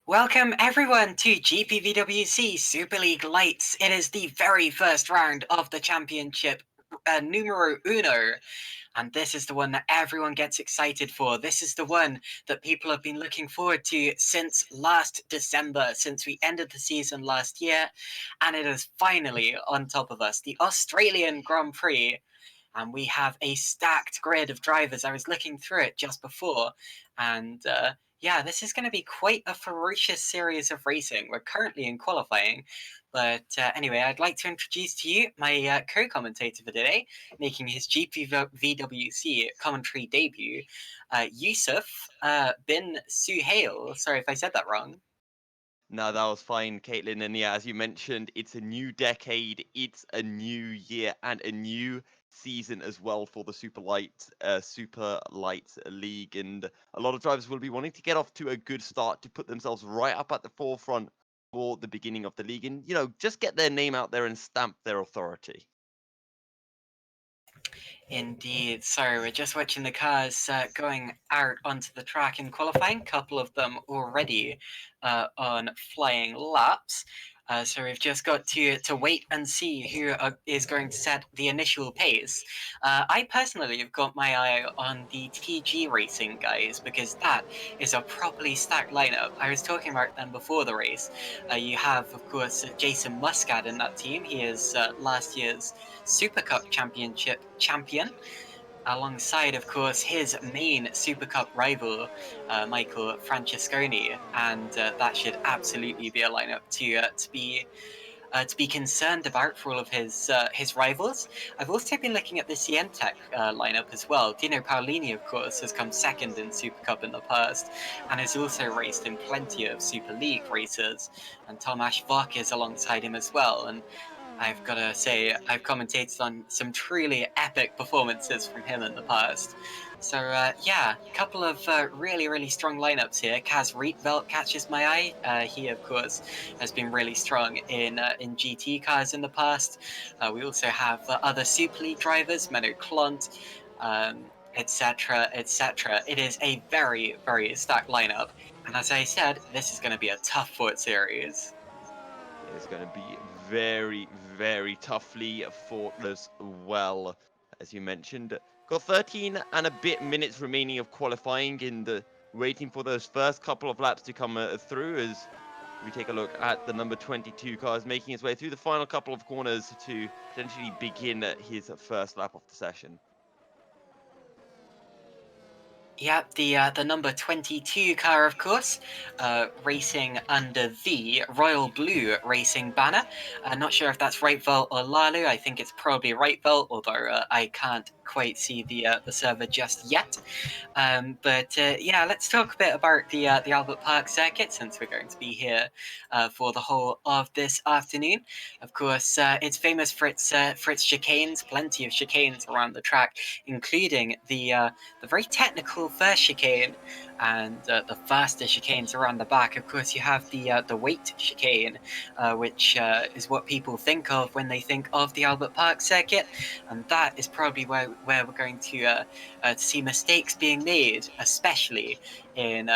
Welcome everyone to GPVWC Superleague Lights. It is the very first round of the championship, numero uno, and this is the one that everyone gets excited for. This is the one that people have been looking forward to since last December, since we ended the season last year, and it is finally on top of us, the Australian Grand Prix. And we have a stacked grid of drivers. I was looking through it just before, and yeah, this is going to be quite a ferocious series of racing. We're currently in qualifying, but anyway, I'd like to introduce to you my co-commentator for today, making his GPVWC commentary debut, Yousuf bin-Suhayl. Sorry if I said that wrong. No, that was fine, Caitlin. And yeah, as you mentioned, it's a new decade, it's a new year, and a new season as well for the Super Lights League. And a lot of drivers will be wanting to get off to a good start to put themselves right up at the forefront for the beginning of the league, and just get their name out there and stamp their authority. Indeed. So we're just watching the cars going out onto the track in qualifying. A couple of them already on flying laps. So we've just got to wait and see who is going to set the initial pace. I personally have got my eye on the TG Racing guys because that is a properly stacked lineup. I was talking about them before the race. You have, of course, Jason Muscat in that team. He is last year's Super Cup Championship champion, alongside, of course, his main Super Cup rival, Michael Francesconi, and that should absolutely be a lineup to be concerned about for all of his rivals. I've also been looking at the Sientech lineup as well. Dino Paolini, of course, has come second in Super Cup in the past, and has also raced in plenty of Super League races. And Tomasz Vok is alongside him as well. And I've got to say, I've commentated on some truly epic performances from him in the past. So, yeah, a couple of really, really strong lineups here. Kaz Rietveld catches my eye. He, of course, has been really strong in GT cars in the past. We also have other Super League drivers, Menno Klont, etc., etc. It is a very, very stacked lineup. And as I said, this is going to be a tough fought series. It's going to be very, very toughly fought as well, as you mentioned. Got 13 and a bit minutes remaining of qualifying, and waiting for those first couple of laps to come through as we take a look at the number 22 cars making his way through the final couple of corners to potentially begin his first lap of the session. Yep, the number 22 car, of course, racing under the Royal Blue Racing banner. Not sure if that's Rietveld or Lalu. I think it's probably Rietveld, although I can't quite see the server just yet. But yeah, let's talk a bit about the Albert Park circuit, since we're going to be here for the whole of this afternoon. Of course, it's famous for its chicanes, plenty of chicanes around the track, including the very technical first chicane and the faster chicanes around the back. Of course, you have the weight chicane, which is what people think of when they think of the Albert Park circuit, and that is probably where we're going to see mistakes being made, especially in.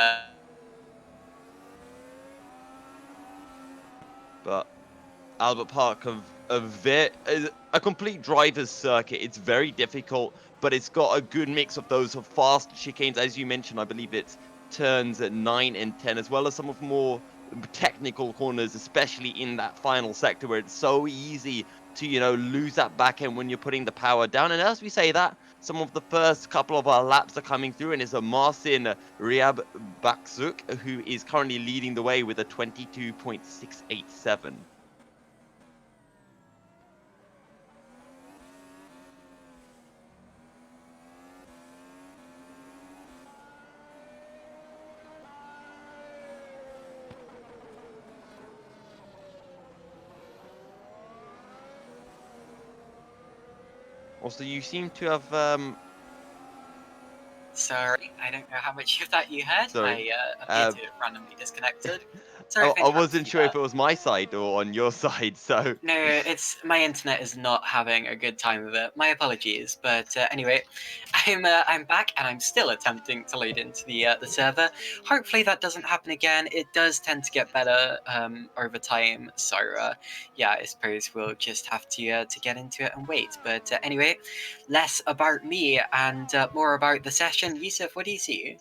But Albert Park of a complete driver's circuit. It's very difficult, but it's got a good mix of those fast chicanes, as you mentioned. I believe it's turns at 9 and 10, as well as some of more technical corners, especially in that final sector where it's so easy to lose that back end when you're putting the power down. And as we say that, some of the first couple of our laps are coming through, and it's a Marcin Riab Baksuk who is currently leading the way with a 22.687. Also, you seem to have Sorry, I don't know how much of that you heard. sorry. I appear Uh, to have randomly disconnected. Sorry if I I interrupted wasn't you sure there. if it was my side or on your side, so No, it's my internet is not having a good time with it. My apologies, but anyway, I'm back and I'm still attempting to load into the server. Hopefully that doesn't happen again. It does tend to get better over time, so yeah, I suppose we'll just have to get into it and wait. But anyway, less about me and more about the session. Yousuf, what do you see?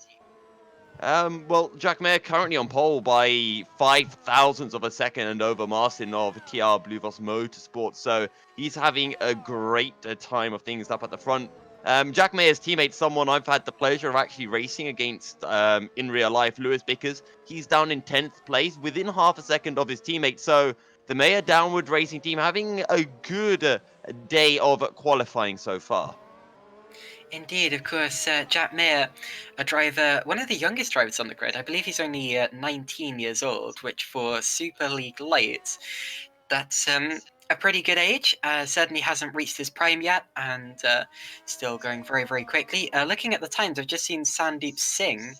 Well, Jack Mayer currently on pole by 5 thousandths of a second and over Martin of TR Blue Voss Motorsports. So he's having a great time of things up at the front. Jack Mayer's teammate, someone I've had the pleasure of actually racing against in real life, Lewis Bickers. He's down in 10th place within half a second of his teammate. So the Mayer Downward Racing team having a good day of qualifying so far. Indeed, of course, Jack Mayer, a driver, one of the youngest drivers on the grid. I believe he's only 19 years old, which for Superleague Lights, that's a pretty good age. Certainly hasn't reached his prime yet, and still going very, very quickly. Looking at the times, I've just seen Sandeep Singh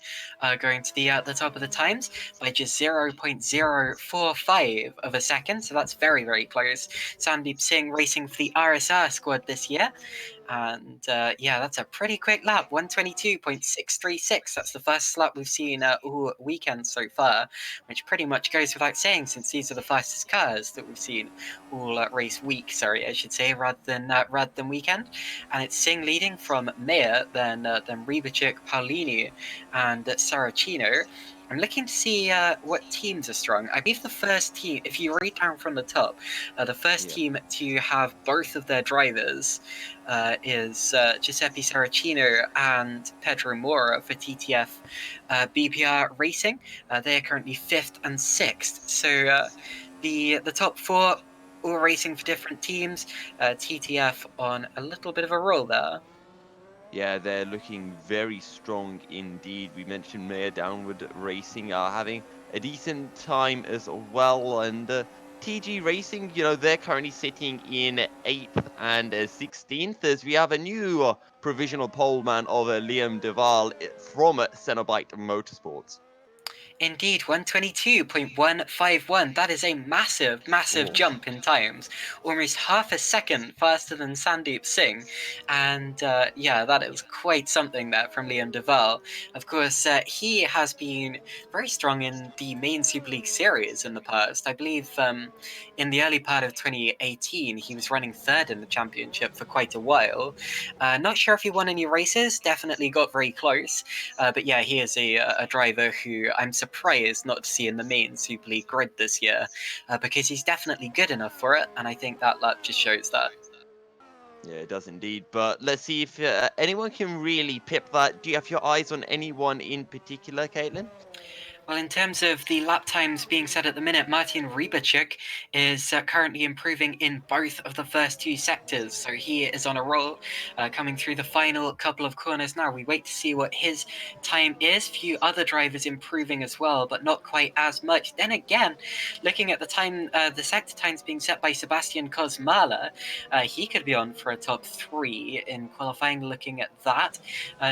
going to the top of the times by just 0.045 of a second, so that's very, very close. Sandeep Singh racing for the RSR squad this year. And yeah, that's a pretty quick lap, 122.636. That's the first lap we've seen all weekend so far, which pretty much goes without saying since these are the fastest cars that we've seen all race week, sorry, I should say, rather than weekend. And it's Singh leading from Mayer, then Rybachuk, Paulini, and Saracino. I'm looking to see what teams are strong. I believe the first team, if you read down from the top, the first Yeah. team to have both of their drivers is Giuseppe Saracino and Pedro Mora for TTF BPR Racing. They are currently 5th and 6th. So the top four all racing for different teams. TTF on a little bit of a roll there. Yeah, they're looking very strong indeed. We mentioned Mayor Downward Racing are having a decent time as well. And TG Racing, they're currently sitting in 8th and 16th as we have a new provisional poleman of Liam Duvall from Cenobite Motorsports. Indeed, 122.151. That is a massive, massive Oh. jump in times. Almost half a second faster than Sandeep Singh. And yeah, that is quite something there from Liam Duvall. Of course, he has been very strong in the main Super League series in the past. I believe in the early part of 2018, he was running third in the championship for quite a while. Not sure if he won any races, definitely got very close. But yeah, he is a driver who I'm surprised not to see in the main Super League grid this year, because he's definitely good enough for it, and I think that lap just shows that. Yeah, it does indeed. But let's see if anyone can really pip that. Do you have your eyes on anyone in particular, Caitlin? Well, in terms of the lap times being set at the minute, Martin Rybachuk is currently improving in both of the first two sectors. So he is on a roll, coming through the final couple of corners now. We wait to see what his time is. Few other drivers improving as well, but not quite as much. Then again, looking at the time, the sector times being set by Sebastian Kozmala, he could be on for a top 3 in qualifying, looking at that.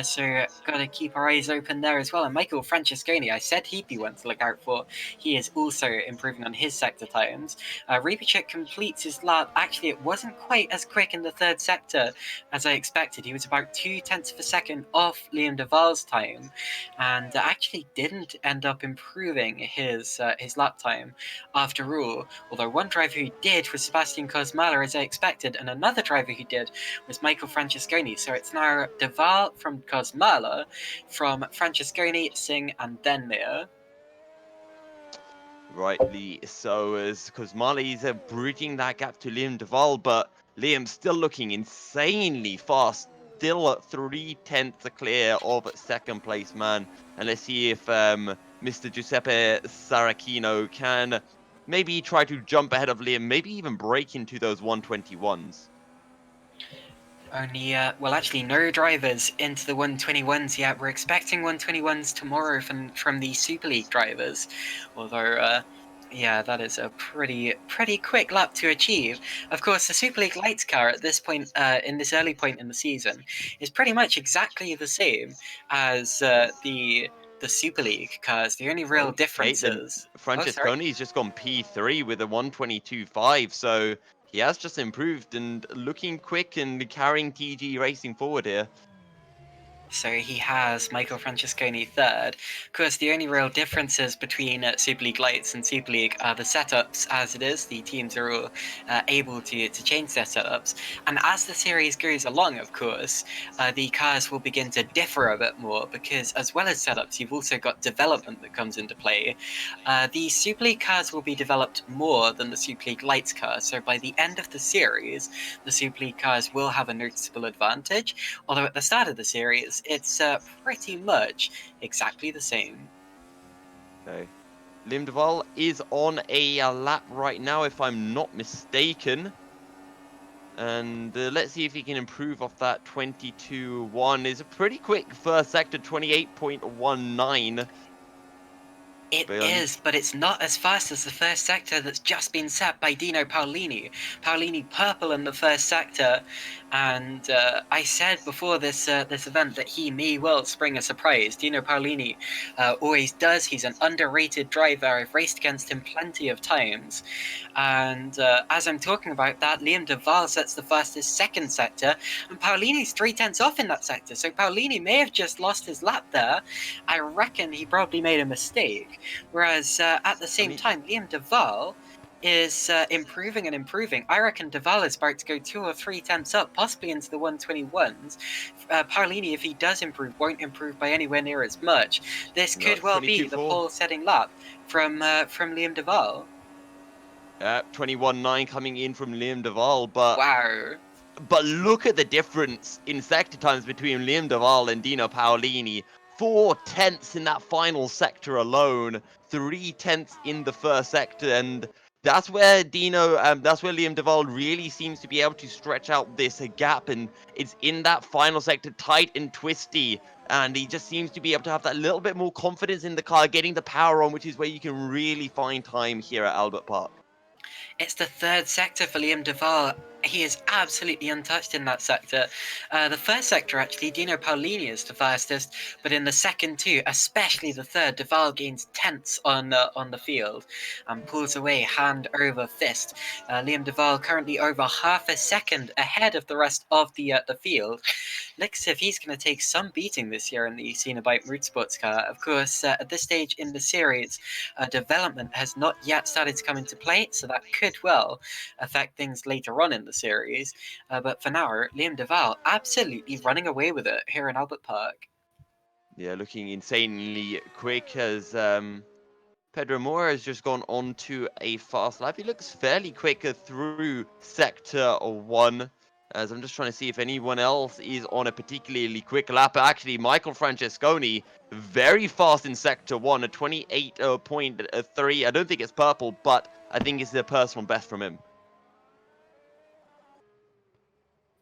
So got to keep our eyes open there as well. And Michael Francesconi, I said he'd be one to look out for. He is also improving on his sector times. Rybachuk completes his lap. Actually, it wasn't quite as quick in the third sector as I expected. He was about 0.2 of a second off Liam Duvall's time, and actually didn't end up improving his lap time after all. Although one driver who did was Sebastian Kozmala, as I expected, and another driver who did was Michael Francesconi. So it's now Duvall from Kozmala, from Francesconi, Singh, and then Mayer. Rightly so, as because Mali's bridging that gap to Liam Duvall, but Liam's still looking insanely fast, still at 3/10 clear of second place man. And let's see if Mr. Giuseppe Saracino can maybe try to jump ahead of Liam, maybe even break into those 121s. Only, well, actually, no drivers into the 121s yet. We're expecting 121s tomorrow from the Super League drivers. Although, yeah, that is a pretty quick lap to achieve. Of course, the Super League Lights car at this point, in this early point in the season, is pretty much exactly the same as the the Super League cars. The only real differences. Oh, sorry. Francesconi's just gone P3 with a 122.5, so he has just improved and looking quick and carrying TG Racing forward here. So he has Michael Francesconi third. Of course, the only real differences between Superleague Lights and Super League are the setups as it is. The teams are all able to change their setups. And as the series goes along, of course, the cars will begin to differ a bit more because as well as setups, you've also got development that comes into play. The Super League cars will be developed more than the Super League Lights cars. So by the end of the series, the Super League cars will have a noticeable advantage. Although at the start of the series, it's pretty much exactly the same. Okay. Liam Duvall is on a lap right now, if I'm not mistaken. And let's see if he can improve off that 22.1. Is a pretty quick first sector, 28.19. It is, but it's not as fast as the first sector that's just been set by Dino Paolini. Paolini purple in the first sector, and I said before this event that he may well spring a surprise. Dino Paolini always does. He's an underrated driver. I've raced against him plenty of times. And as I'm talking about that, Liam Duvall sets the fastest second sector, and Paolini's 3/10 off in that sector. So Paolini may have just lost his lap there. I reckon he probably made a mistake. Whereas at the same time, Liam Duvall is improving and improving. I reckon Duvall is about to go 2 or 3 tenths up, possibly into the 121s. Paolini, if he does improve, won't improve by anywhere near as much. This could well be the pole-setting lap from Liam Duvall. 21.9 coming in from Liam Duvall, but wow. But look at the difference in sector times between Liam Duvall and Dino Paolini. 4 tenths in that final sector alone, 3 tenths in the first sector, and that's where Liam Duvall really seems to be able to stretch out this gap, and it's in that final sector, tight and twisty, and he just seems to be able to have that little bit more confidence in the car, getting the power on, which is where you can really find time here at Albert Park. It's the third sector for Liam Duvall. He is absolutely untouched in that sector. The first sector, actually, Dino Paolini is the fastest, but in the second two, especially the third, Duvall gains tenths on the field and pulls away hand over fist. Liam Duvall currently over half a second ahead of the rest of the field. Looks as if he's going to take some beating this year in the Cenobite Motorsports car. Of course, at this stage in the series, development has not yet started to come into play, so that could well affect things later on in the series. But for now, Liam Duvall absolutely running away with it here in Albert Park. Yeah, looking insanely quick as Pedro Moura has just gone on to a fast lap. He looks fairly quick through sector 1. As I'm just trying to see if anyone else is on a particularly quick lap. Actually, Michael Francesconi, very fast in sector 1, a 28.3. I don't think it's purple, but I think it's the personal best from him.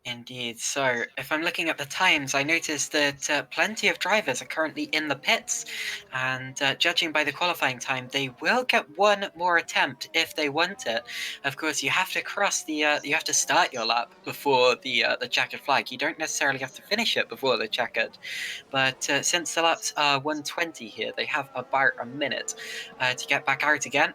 Indeed. So, if I'm looking at the times, I noticed that plenty of drivers are currently in the pits, and judging by the qualifying time, they will get one more attempt if they want it. Of course, you have to cross the, you have to start your lap before the checkered flag. You don't necessarily have to finish it before the checkered, but since the laps are 120 here, they have about a minute to get back out again.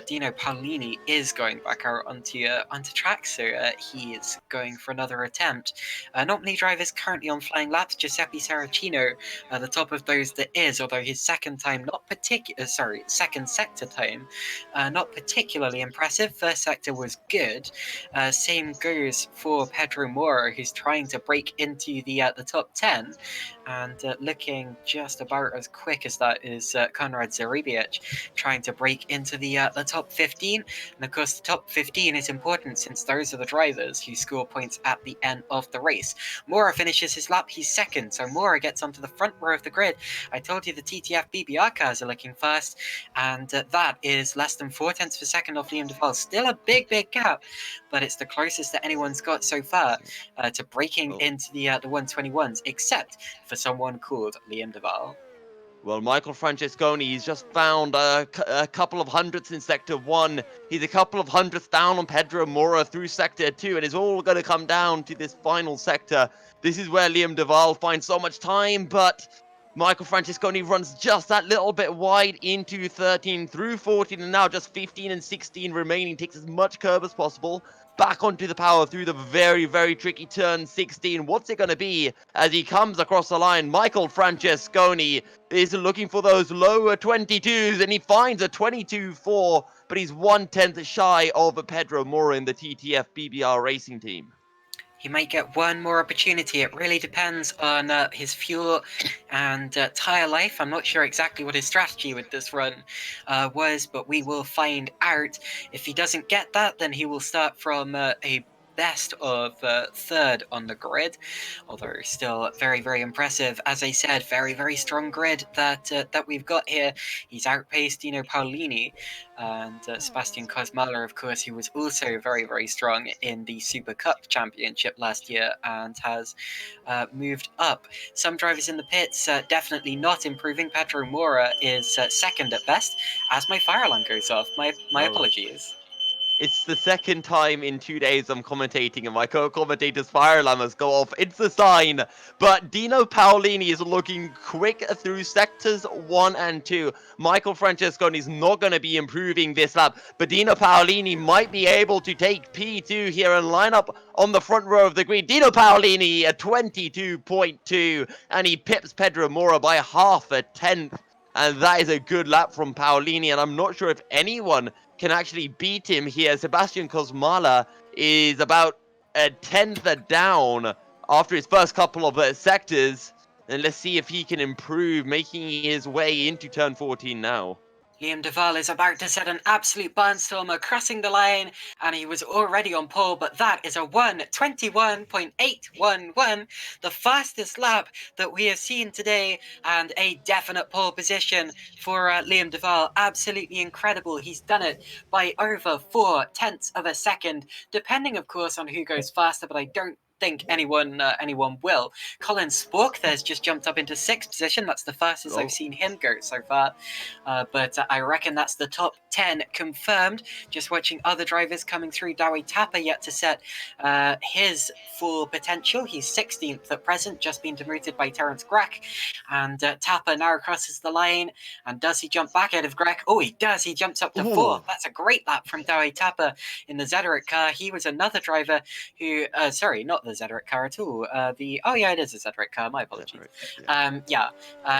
Dino Paolini is going back out onto track, so he is going for another attempt. Not many drivers currently on flying laps. Giuseppe Saracino, the top of those that is, although his second time second sector time, not particularly impressive. First sector was good. Same goes for Pedro Moura, who's trying to break into the top 10, and looking just about as quick as that is Konrad Zaribiec, trying to break into the top 15. And of course, the top 15 is important since those are the drivers who score points at the end of the race. Moura finishes his lap, he's second, so Moura gets onto the front row of the grid. I told you the TTF BBR cars are looking fast, and that is less than 4 tenths per second off Liam Duvall. Still a big gap, but it's the closest that anyone's got so far to breaking into the 121s, except for someone called Liam Duvall. Well, Michael Francesconi, he's just found a couple of hundredths in Sector 1. He's a couple of hundredths down on Pedro Moura through Sector 2, and it's all going to come down to this final sector. This is where Liam Duvall finds so much time, but Michael Francesconi runs just that little bit wide into 13 through 14, and now just 15 and 16 remaining. Takes as much curb as possible. Back onto the power through the very, very tricky turn 16. What's it going to be as he comes across the line? Michael Francesconi is looking for those lower 22s, and he finds a 22.4, but he's 1/10 shy of Pedro Mora in the TTF BBR racing team. He might get one more opportunity. It really depends on his fuel and tyre life. I'm not sure exactly what his strategy with this run was, but we will find out. If he doesn't get that, then he will start from a best of third on the grid, although still very, very impressive. As I said, very, very strong grid that we've got here. He's outpaced Dino Paolini and Sebastian Kosmala, of course, who was also very, very strong in the Super Cup Championship last year and has moved up. Some drivers in the pits definitely not improving. Pedro Mora is second at best. As my fire alarm goes off, my apologies. It's the second time in 2 days I'm commentating and my co-commentator's fire alarm has go off. It's a sign. But Dino Paolini is looking quick through sectors 1 and 2. Michael Francesconi is not going to be improving this lap, but Dino Paolini might be able to take P2 here and line up on the front row of the grid. Dino Paolini at 22.2, and he pips Pedro Mora by half a tenth. And that is a good lap from Paolini, and I'm not sure if anyone can actually beat him here. Sebastian Kosmala is about a tenth down after his first couple of sectors. And let's see if he can improve, making his way into turn 14 now. Liam Duvall is about to set an absolute barnstormer, crossing the line, and he was already on pole, but that is a 1:21.811, the fastest lap that we have seen today, and a definite pole position for Liam Duvall. Absolutely incredible. He's done it by over 4/10 of a second, depending, of course, on who goes faster, but I don't think anyone will. Colin Spork there's just jumped up into 6th position. That's the fastest I've seen him go so far. But I reckon that's the top 10 confirmed. Just watching other drivers coming through. Dawi Tapa yet to set his full potential. He's 16th at present, just been demoted by Terence Grech. And Tapa now crosses the line. And does he jump back out of Grech? Oh, he does. He jumps up to 4th. That's a great lap from Dawi Tapa in the Zederick car. He was another driver who, sorry, not the Zederick car at all. Oh yeah, it is a Zederick car. My apologies.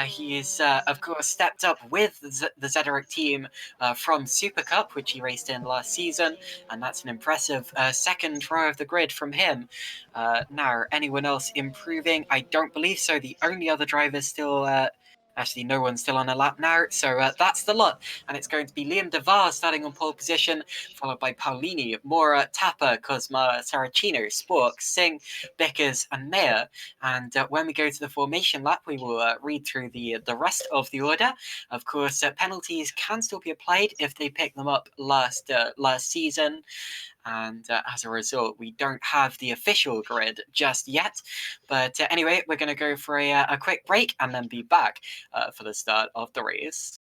He's of course stepped up with the Zederick team from Super Cup, which he raced in last season, and that's an impressive second row of the grid from him. Now, anyone else improving? I don't believe so. The only other driver still. Actually, no one's still on a lap now, so that's the lot. And it's going to be Liam Duvall starting on pole position, followed by Paolini, Mora, Tapa, Cosma, Saracino, Spork, Singh, Bickers, and Mayer. And when we go to the formation lap, we will read through the rest of the order. Of course, penalties can still be applied if they picked them up last season. And as a result, we don't have the official grid just yet. But anyway, we're going to go for a quick break and then be back for the start of the race.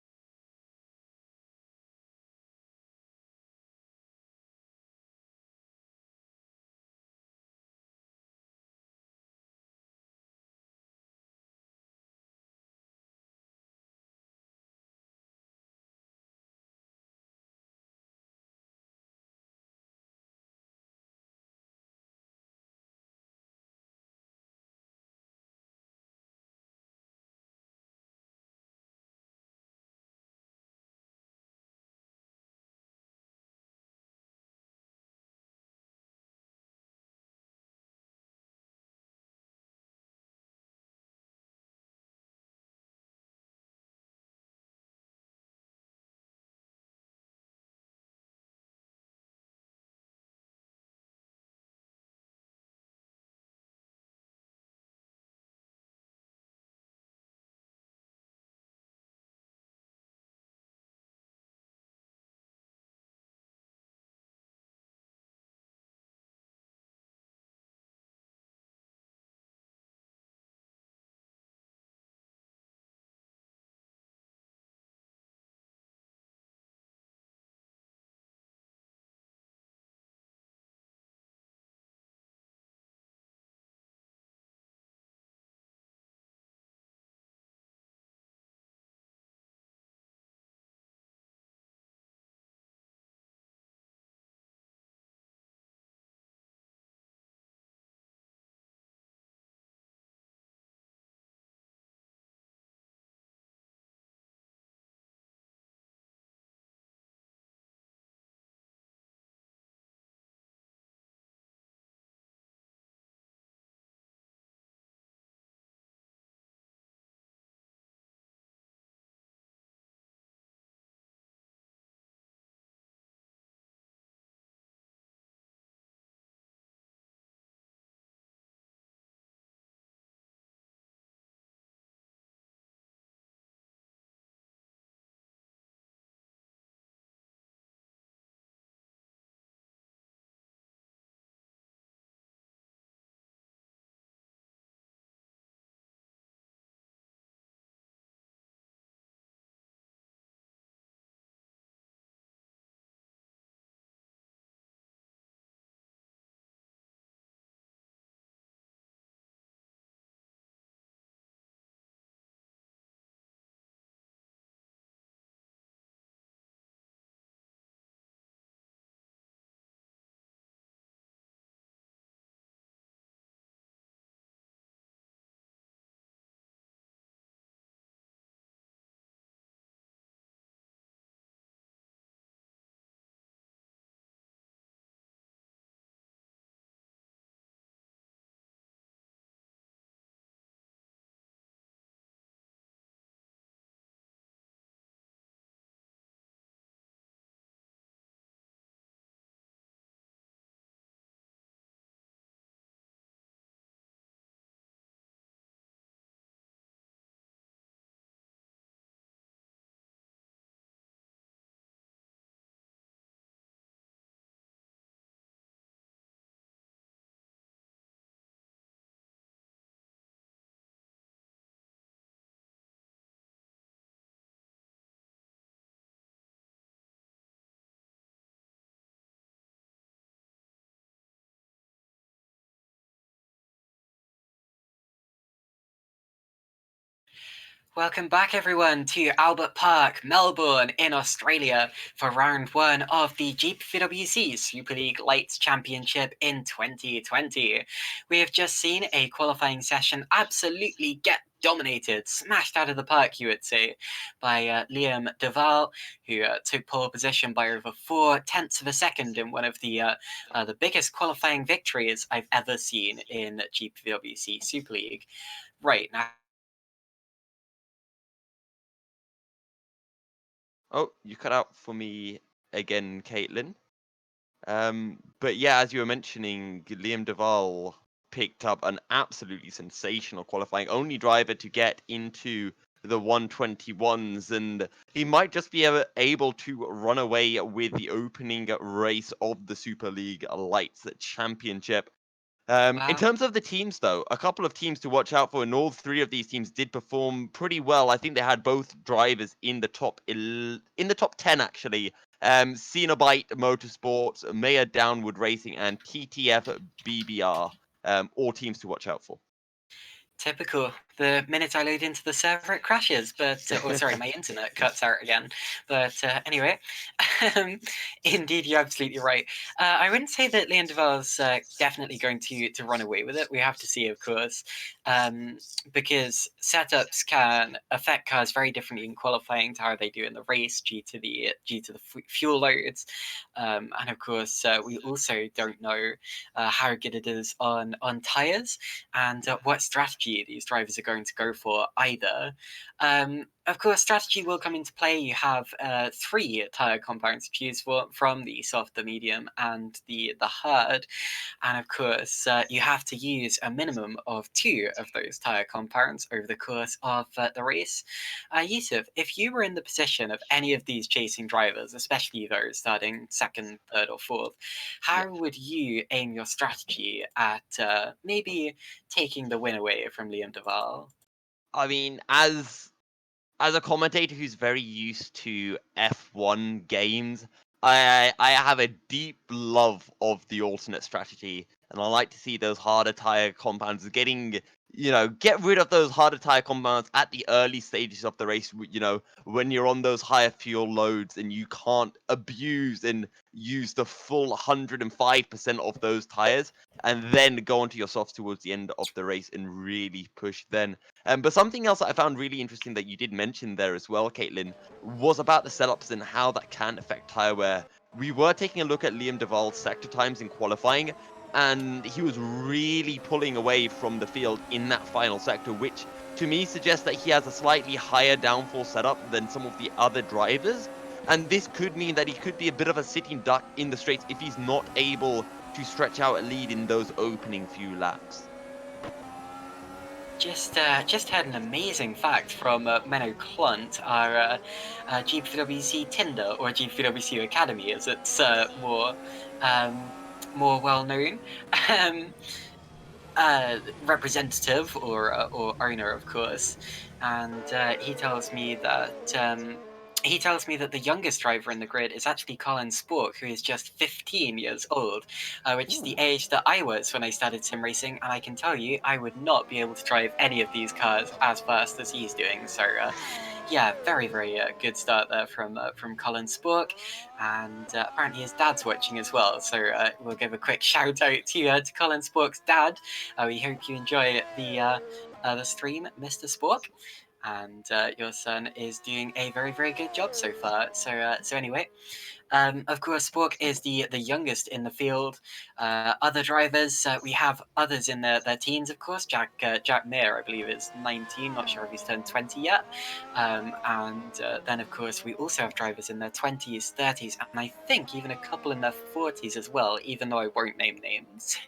Welcome back, everyone, to Albert Park, Melbourne, in Australia, for round one of the GPVWC Superleague Lights Championship in 2020. We have just seen a qualifying session absolutely get dominated, smashed out of the park, you would say, by Liam Duvall, who took pole position by over 0.4 of a second in one of the biggest qualifying victories I've ever seen in GPVWC Super League. Right, now. Oh, you cut out for me again, Caitlin. But yeah, as you were mentioning, Liam Duvall picked up an absolutely sensational qualifying, only driver to get into the 121s, and he might just be able to run away with the opening race of the Super League Lights Championship. In Wow. terms of the teams, though, a couple of teams to watch out for, and all three of these teams did perform pretty well. I think they had both drivers in the top 10 actually. Cenobite Motorsports, Maya Downward Racing, and TTF BBR. All teams to watch out for. Typical. The minute I load into the server, it crashes. But sorry, my internet cuts out again. But anyway, indeed, you're absolutely right. I wouldn't say that Leon Duvall's definitely going to run away with it. We have to see, of course, because setups can affect cars very differently in qualifying to how they do in the race due to the fuel loads, and of course, we also don't know how good it is on tires and what strategy these drivers are going to go for either. Of course, strategy will come into play. You have 3 tire compounds to choose from: the soft, the medium, and the hard. And of course, you have to use a minimum of 2 of those tire compounds over the course of the race. Yousuf, if you were in the position of any of these chasing drivers, especially those starting second, third, or fourth, Yeah. how would you aim your strategy at maybe taking the win away from Liam Duvall? I mean, as a commentator who's very used to F1 games, I have a deep love of the alternate strategy, and I like to see those harder tire compounds getting, get rid of those harder tire compounds at the early stages of the race. When you're on those higher fuel loads and you can't abuse and use the full 105% of those tires, and then go onto your softs towards the end of the race and really push then. But something else that I found really interesting that you did mention there as well, Caitlin, was about the setups and how that can affect tire wear. We were taking a look at Liam Duvall's sector times in qualifying, and he was really pulling away from the field in that final sector, which to me suggests that he has a slightly higher downforce setup than some of the other drivers. And this could mean that he could be a bit of a sitting duck in the straights if he's not able to stretch out a lead in those opening few laps. Just had an amazing fact from Menno Klunt, our GPWC Tinder, or GPWC Academy, as it's um, more well known. Um, Representative or owner, of course, and he tells me that the youngest driver in the grid is actually Colin Spork, who is just 15 years old, which is the Ooh. age that I was when I started sim racing, and I can tell you, I would not be able to drive any of these cars as fast as he's doing. So, yeah, very very good start there from Colin Spork, and apparently his dad's watching as well. So we'll give a quick shout out to Colin Spork's dad. We hope you enjoy the stream, Mr. Spork, and your son is doing a very very good job so far. So anyway, of course, Spork is the youngest in the field. Other drivers, we have others in their teens, of course. Jack Mayer, I believe, is 19. Not sure if he's turned 20 yet. And then, of course, we also have drivers in their 20s, 30s, and I think even a couple in their 40s as well, even though I won't name names.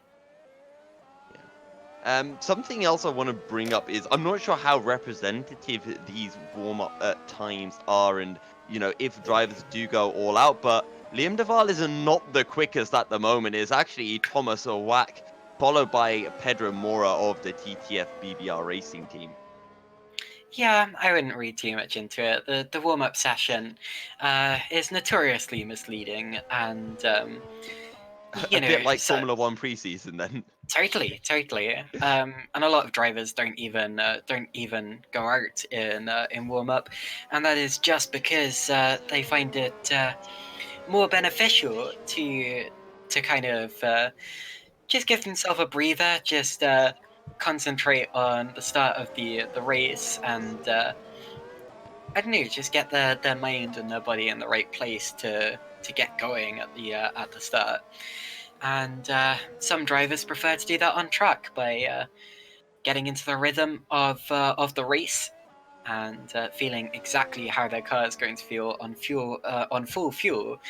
Something else I want to bring up is I'm not sure how representative these warm-up times are, and if drivers do go all out. But Liam Duvall is not the quickest at the moment. It's actually Thomas Owak, followed by Pedro Mora of the TTF BBR Racing team. Yeah, I wouldn't read too much into it. The warm up session is notoriously misleading, and You A bit know, like so Formula One preseason then. totally, totally. And a lot of drivers don't even go out in warm up, and that is just because they find it more beneficial to kind of just give themselves a breather, just concentrate on the start of the race, and I don't know, just get their mind and their body in the right place to get going at the start. And some drivers prefer to do that on track by getting into the rhythm of the race and feeling exactly how their car is going to feel on full fuel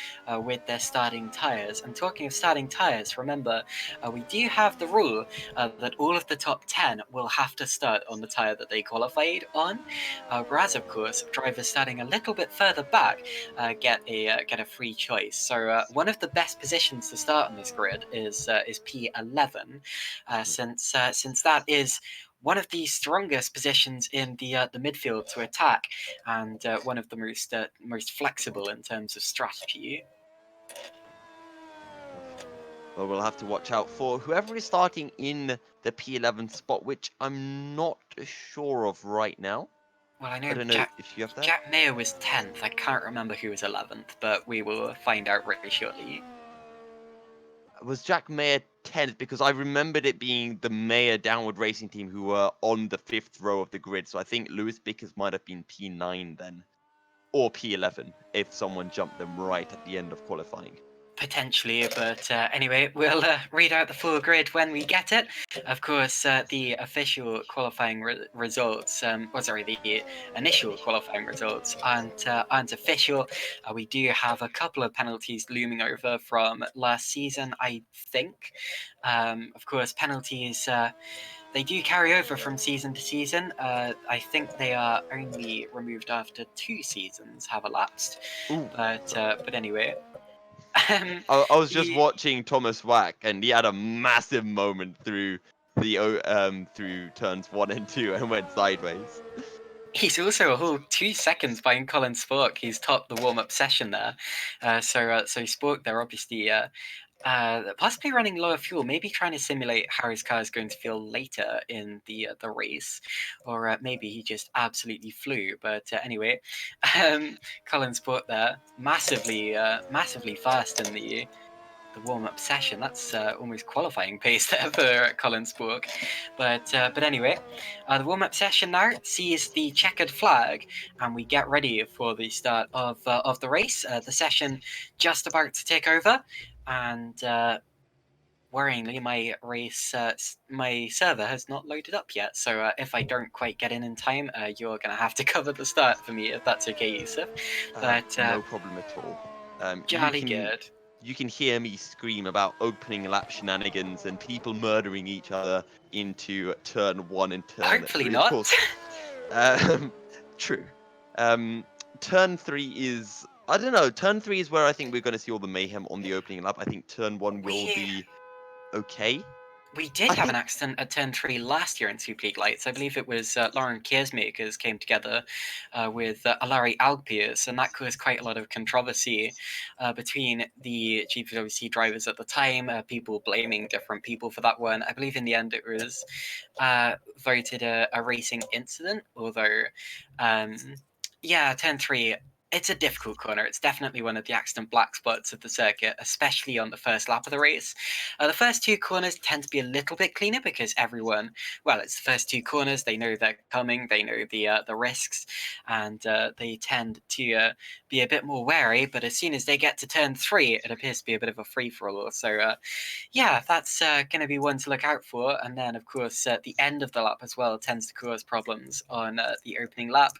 with their starting tires. And talking of starting tires, remember we do have the rule that all of the top 10 will have to start on the tire that they qualified on, whereas of course drivers starting a little bit further back get a free choice. So one of the best positions to start on this grid is P11, since that is one of the strongest positions in the midfield to attack, and one of the most flexible in terms of strategy. Well, we'll have to watch out for whoever is starting in the P11 spot, which I'm not sure of right now. Well, I I know don't know if you have that. Jack Mayer was 10th. I can't remember who was 11th, but we will find out very shortly. Was Jack Mayer 10th? Because I remembered it being the Mayer Downward Racing team who were on the 5th row of the grid. So I think Lewis Bickers might have been P9 then. Or P11 if someone jumped them right at the end of qualifying. Potentially, but anyway, we'll read out the full grid when we get it. Of course, the official qualifying results, the initial qualifying results aren't official. We do have a couple of penalties looming over from last season, I think. Of course, penalties. They do carry over from season to season. I think they are only removed after 2 seasons have elapsed. Ooh. But anyway, I was just the watching Thomas Wack, and he had a massive moment through through turns 1 and 2 and went sideways. He's also a whole 2 seconds behind Colin Spork. He's topped the warm-up session there. So Spork, they're obviously possibly running lower fuel, maybe trying to simulate how his car is going to feel later in the race, or maybe he just absolutely flew. But anyway, Colin Sport there, massively fast in the warm-up session. That's almost qualifying pace there for Colin Spork. But anyway, the warm-up session now sees the checkered flag, and we get ready for the start of the race. The session just about to take over, and worryingly, my server has not loaded up yet. So if I don't quite get in time, you're gonna have to cover the start for me, if that's okay, Yousuf. But No problem at all. jolly good. You can hear me scream about opening lap shenanigans and people murdering each other into turn 1 and turn Hopefully 3. Of not. course, true. Turn 3 is, I don't know. Turn 3 is where I think we're going to see all the mayhem on the opening lap. I think turn 1 will We be okay. We did I have an think accident at turn 3 last year in Superleague Lights. I believe it was Lauren Kiersmakers came together with Alari Alpius, and that caused quite a lot of controversy between the GPVWC drivers at the time, people blaming different people for that one. I believe in the end it was voted a racing incident, although, um, yeah, turn 3, it's a difficult corner. It's definitely one of the accident black spots of the circuit, especially on the first lap of the race. The first 2 corners tend to be a little bit cleaner because everyone, well, it's the first 2 corners. They know they're coming. They know the risks, and they tend to be a bit more wary. But as soon as they get to turn 3, it appears to be a bit of a free for all. So yeah, that's going to be one to look out for. And then, of course, the end of the lap as well tends to cause problems on the opening lap.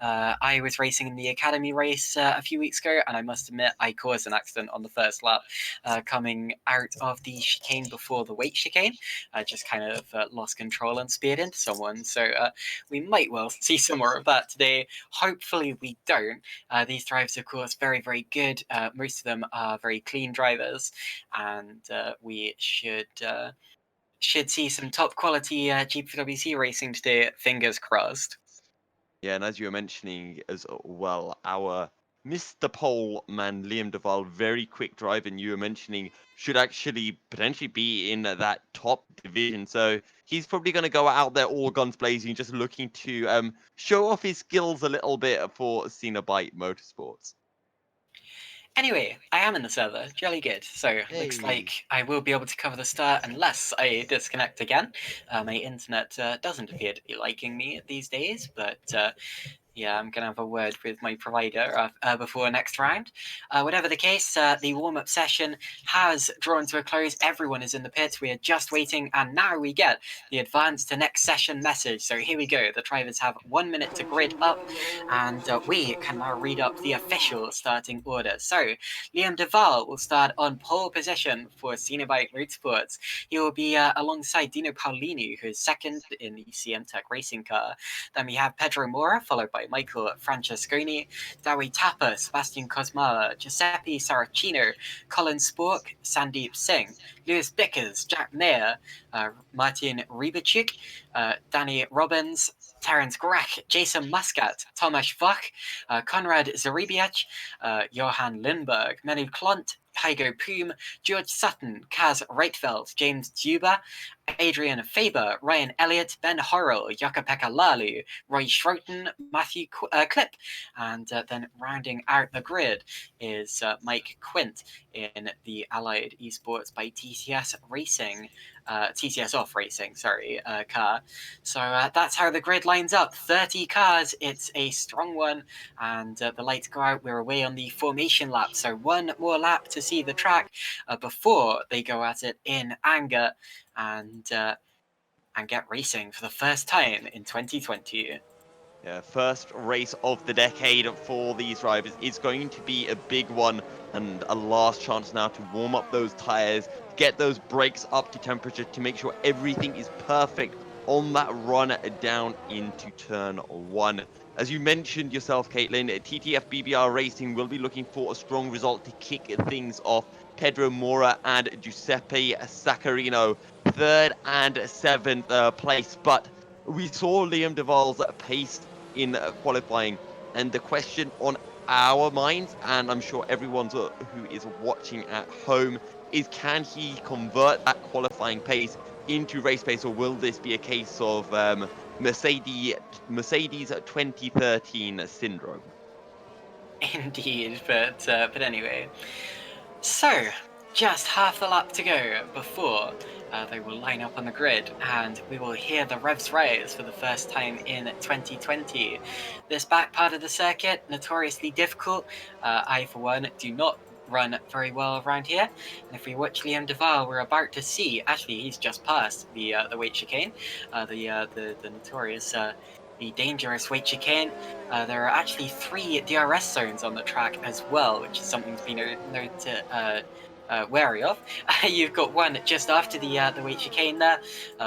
I was racing in the academy race a few weeks ago, and I must admit I caused an accident on the first lap coming out of the chicane before the weight chicane. I just kind of lost control and speared into someone. So we might well see some more of that today. Hopefully we don't. These drivers, of course, very, very good. Most of them are very clean drivers, and we should see some top quality GPWC racing today. Fingers crossed. Yeah, and as you were mentioning as well, our missed the pole man, Liam Duvall, very quick drive, and you were mentioning should actually potentially be in that top division. So he's probably going to go out there all guns blazing, just looking to show off his skills a little bit for Cenobite Motorsports. Anyway, I am in the server, jolly good. So looks Hey. like I will be able to cover the start unless I disconnect again. My internet doesn't appear to be liking me these days, but yeah, I'm gonna have a word with my provider before next round. Whatever the case, the warm-up session has drawn to a close. Everyone is in the pit. We are just waiting, and now we get the advance to next session message. So here we go. The drivers have 1 minute to grid up, and we can now read up the official starting order. So Liam Duvall will start on pole position for Cenobite Motorsports. He will be alongside Dino Paolini, who is second in the CM Tech racing car. Then we have Pedro Mora, followed by Michael Francesconi, Dawi Tapa, Sebastian Cosmala, Giuseppe Saracino, Colin Spork, Sandeep Singh, Lewis Bickers, Jack Mayer, Martin Rybachik, Danny Robbins, Terence Grech, Jason Muscat, Tomasz Vach, Konrad Zaribiec, Johan Lindberg, Menu Klont, Heigo Poom, George Sutton, Kaz Reitfeld, James Duba, Adrian Faber, Ryan Elliott, Ben Horrell, Jukka-Pekka Lalu, Roy Schroten, Matthew Clip, and then rounding out the grid is Mike Quint in the Allied Esports by TCS Racing, TCS Off Racing, sorry, car. So that's how the grid lines up. 30 cars, it's a strong one, and the lights go out. We're away on the formation lap, so one more lap to see the track before they go at it in anger and get racing for the first time in 2020. Yeah, first race of the decade for these drivers. It's going to be a big one and a last chance now to warm up those tires, get those brakes up to temperature to make sure everything is perfect on that run down into turn one. As you mentioned yourself, Caitlin, TTF BBR Racing will be looking for a strong result to kick things off. Pedro Mora and Giuseppe Saccarino, third and seventh place. But we saw Liam Duvall's pace in qualifying, and the question on our minds, and I'm sure everyone's who is watching at home, is can he convert that qualifying pace into race pace, or will this be a case of Mercedes 2013 syndrome? Indeed, but anyway. So, just half the lap to go before they will line up on the grid, and we will hear the revs rise for the first time in 2020. This back part of the circuit, notoriously difficult. I, for one, do not run very well around here. And if we watch Liam Duvall, we're about to see. Actually, he's just passed the weight chicane, the notorious. The dangerous weight chicane. There are actually 3 DRS zones on the track as well, which is something to be wary of. You've got one just after the weight chicane there,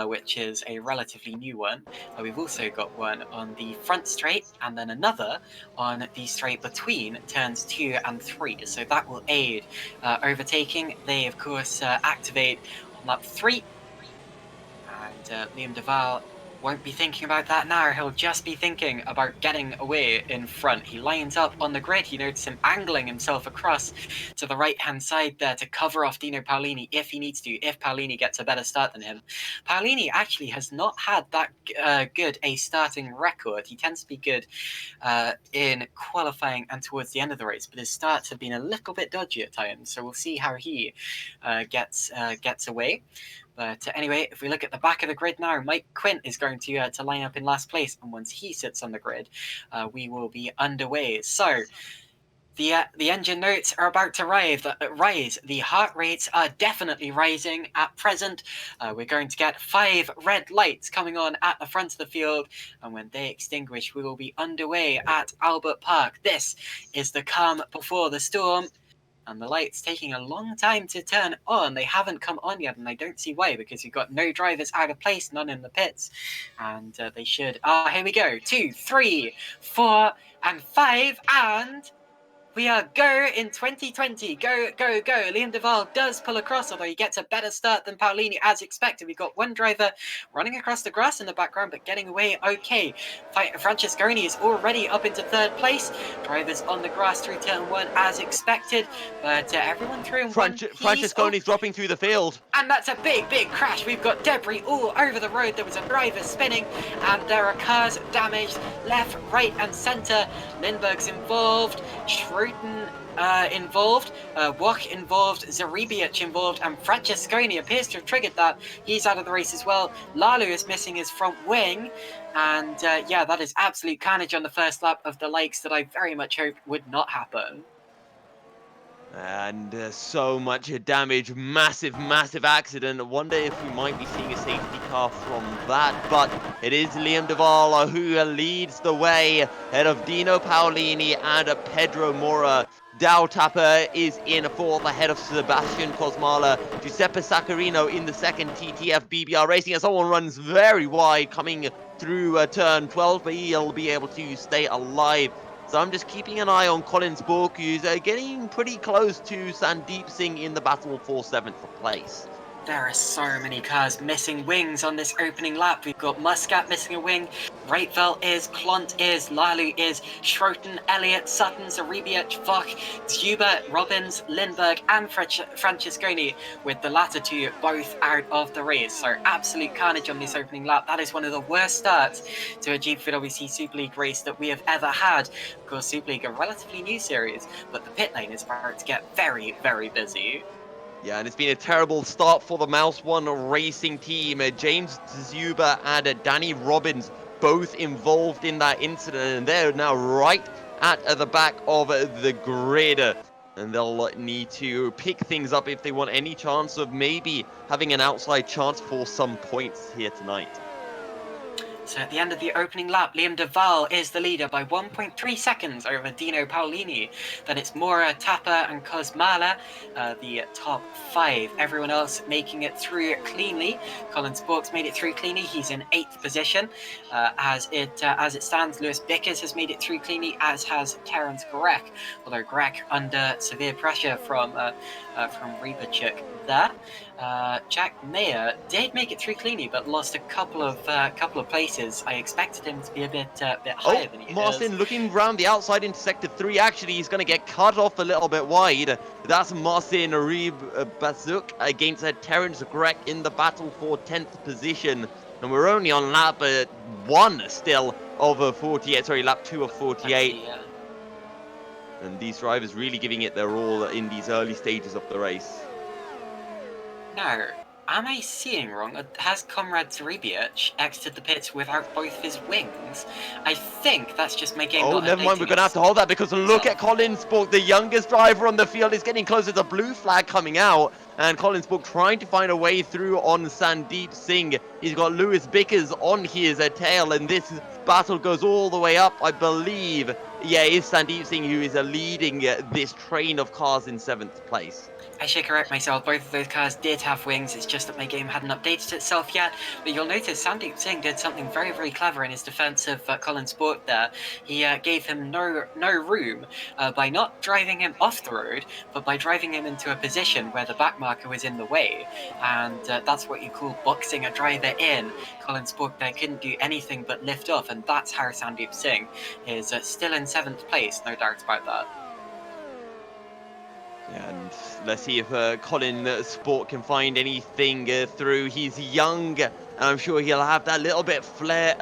which is a relatively new one. We've also got one on the front straight, and then another on the straight between turns 2 and 3. So that will aid overtaking. They, of course, activate on lap 3, and Liam Duvall won't be thinking about that now. He'll just be thinking about getting away in front. He lines up on the grid. You notice him angling himself across to the right-hand side there to cover off Dino Paolini if he needs to, if Paolini gets a better start than him. Paolini actually has not had that good a starting record. He tends to be good in qualifying and towards the end of the race, but his starts have been a little bit dodgy at times. So we'll see how he gets away. But anyway, if we look at the back of the grid now, Mike Quint is going to line up in last place, and once he sits on the grid, we will be underway. So the engine notes are about to rise. The heart rates are definitely rising at present. We're going to get 5 red lights coming on at the front of the field, and when they extinguish, we will be underway at Albert Park. This is the calm before the storm. And the light's taking a long time to turn on. They haven't come on yet, and I don't see why, because you've got no drivers out of place, none in the pits. And they should. Here we go. 2, 3, 4, and 5, and we are go in 2020. Go, go, go. Liam Duvall does pull across, although he gets a better start than Paolini as expected. We've got one driver running across the grass in the background, but getting away okay. Francesconi is already up into third place. Drivers on the grass through turn one as expected, but everyone through in one piece. Francesconi's dropping through the field. And that's a big, big crash. We've got debris all over the road. There was a driver spinning, and there are cars damaged left, right, and centre. Lindbergh's involved, Schruten involved, Wach involved, Zaribic involved, and Francesconi appears to have triggered that. He's out of the race as well. Lalu is missing his front wing, and yeah, that is absolute carnage on the first lap of the Lakes that I very much hoped would not happen. And so much damage, massive accident. I wonder if we might be seeing a safety car from that, but it is Liam Duvall who leads the way ahead of Dino Paolini and Pedro Mora. Dow Tapper is in fourth ahead of Sebastian Cosmala. Giuseppe Saccarino in the second. TTF BBR Racing as someone runs very wide coming through turn 12, but he'll be able to stay alive. So I'm just keeping an eye on Colin Spork, who's getting pretty close to Sandeep Singh in the battle for 7th place. There are so many cars missing wings on this opening lap. We've got Muscat missing a wing, Reitveld is, Klont is, Lalu is, Schroten, Elliott, Sutton, Zaribic, Vach, Zuber, Robbins, Lindbergh, and Francesconi, with the latter two both out of the race. So absolute carnage on this opening lap. That is one of the worst starts to a GPVWC Super League race that we have ever had. Of course, Super League, a relatively new series, but the pit lane is about to get very, very busy. Yeah, and it's been a terrible start for the Mouse One racing team. James Zuber and Danny Robbins both involved in that incident, and they're now right at the back of the grid. And they'll need to pick things up if they want any chance of maybe having an outside chance for some points here tonight. So at the end of the opening lap, Liam Duvall is the leader by 1.3 seconds over Dino Paolini. Then it's Mora, Tapper, and Cosmala, the top 5. Everyone else making it through cleanly. Colin Sporks made it through cleanly. He's in 8th position. As it stands, Lewis Bickers has made it through cleanly, as has Terence Grech. Although Grech under severe pressure from Reeperchuk there. Jack Mayer did make it through cleanly, but lost a couple of places. I expected him to be a bit higher than he Martin is. looking round the outside into sector 3. Actually, he's going to get cut off a little bit wide. That's Martin Bazuk against Terence Grech in the battle for 10th position. And we're only on lap 1 still of 48. Sorry, lap 2 of 48. Yeah. And these drivers really giving it their all in these early stages of the race. No, am I seeing wrong? Has Comrade Zaribic exited the pits without both of his wings? I think that's just my game. Oh, never mind. We're going to have to hold that because look at Colin Spork, the youngest driver on the field, is getting closer to blue flag coming out. And Colin Spork trying to find a way through on Sandeep Singh. He's got Lewis Bickers on his tail, and this battle goes all the way up, I believe. Yeah, it's Sandeep Singh who is leading this train of cars in 7th place. I should correct myself, both of those cars did have wings, it's just that my game hadn't updated itself yet. But you'll notice Sandeep Singh did something very, very clever in his defense of Colin Spork there. He gave him no room by not driving him off the road, but by driving him into a position where the back marker was in the way. And that's what you call boxing a driver in. Colin Spork there couldn't do anything but lift off, and that's how Sandeep Singh is still in 7th place, no doubt about that. And let's see if Colin Sport can find anything through. He's young, and I'm sure he'll have that little bit flair,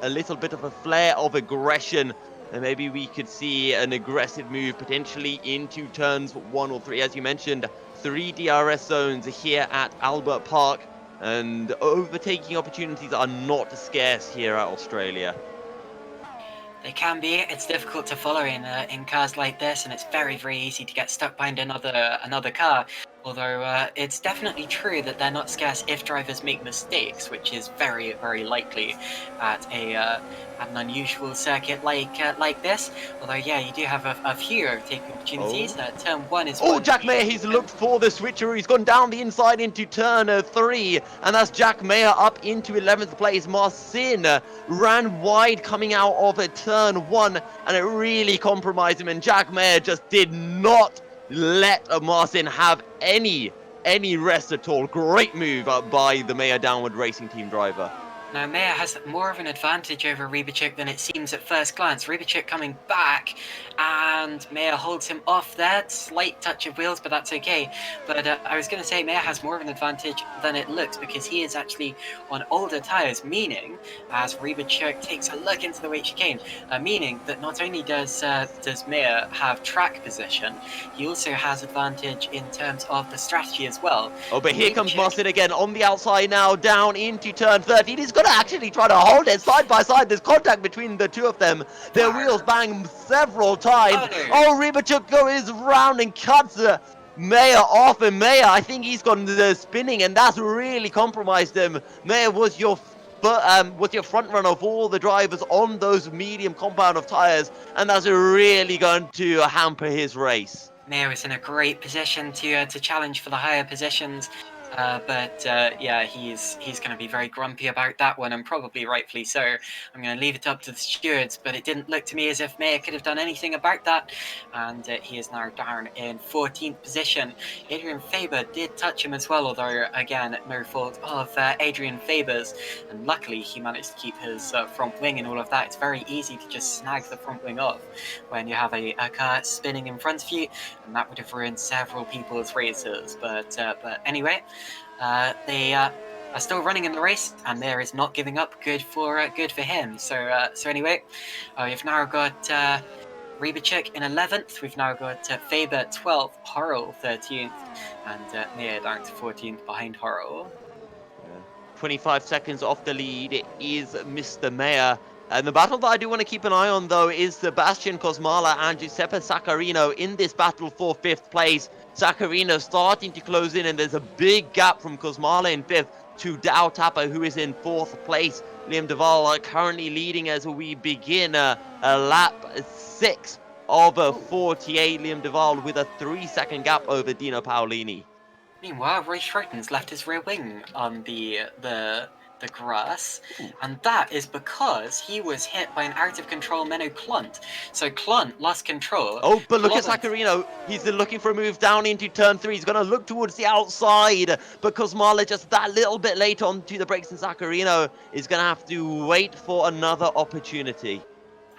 a little bit of a flair of aggression. And maybe we could see an aggressive move potentially into turns 1 or 3. As you mentioned, 3 DRS zones here at Albert Park, and overtaking opportunities are not scarce here at Australia. They can be. It's difficult to follow in cars like this, and it's very, very easy to get stuck behind another car. Although it's definitely true that they're not scarce if drivers make mistakes, which is very, very likely at an unusual circuit like this. Although, yeah, you do have a few overtake opportunities. Oh. Turn 1 is Oh, one Jack you Mayer, he's can. looked for the switcheroo. He's gone down the inside into turn 3, and that's Jack Mayer up into 11th place. Marcin ran wide coming out of turn 1, and it really compromised him, and Jack Mayer just did not let Marcin have any rest at all. Great move by the Mayer Downward Racing Team driver. Now, Mayer has more of an advantage over Rybacik than it seems at first glance. Rybacik coming back, and Mayer holds him off there. Slight touch of wheels, but that's okay. But I was going to say Mayer has more of an advantage than it looks because he is actually on older tyres, meaning, as Rybacik takes a look into the weight chicane, meaning that not only does Mayer have track position, he also has advantage in terms of the strategy as well. Oh, but here comes Marcin again on the outside now, down into turn 13. He's going to actually try to hold it side by side. There's contact between the two of them. Their wheels bang several times. Oh, Rybacik goes round and cuts Mayer off, and Mayer, I think he's gone spinning, and that's really compromised him. Mayer was your front runner of all the drivers on those medium compound of tires, and that's really going to hamper his race. Mayer is in a great position to challenge for the higher positions, but yeah, he's going to be very grumpy about that one, and probably rightfully so. I'm going to leave it up to the stewards, but it didn't look to me as if Mayer could have done anything about that, and he is now down in 14th position. Adrian Faber did touch him as well, although again, no fault of Adrian Faber's, and luckily he managed to keep his front wing and all of that. It's very easy to just snag the front wing off when you have a car spinning in front of you, and that would have ruined several people's races. But anyway, they are still running in the race, and Mayer is not giving up. Good for him. So anyway, we've now got Rybacik in 11th. We've now got Faber 12th, Horrell 13th, and Mayer down to 14th behind Horrell. 25 seconds off the lead, it is Mr. Mayer. And the battle that I do want to keep an eye on, though, is Sebastian Kosmala and Giuseppe Saccarino in this battle for 5th place. Saccarino starting to close in, and there's a big gap from Kosmala in 5th to Dow Tapper, who is in 4th place. Liam Duvall currently leading as we begin lap 6 of 48. Liam Duvall with a 3-second gap over Dino Paolini. Meanwhile, Roy Schroeten's left his rear wing on the grass, and that is because he was hit by an out-of-control Menno Klunt. So Klunt lost control. Oh, but look at Saccarino. He's looking for a move down into turn 3. He's going to look towards the outside, but Kosmala just that little bit late onto the brakes, and Saccarino is going to have to wait for another opportunity.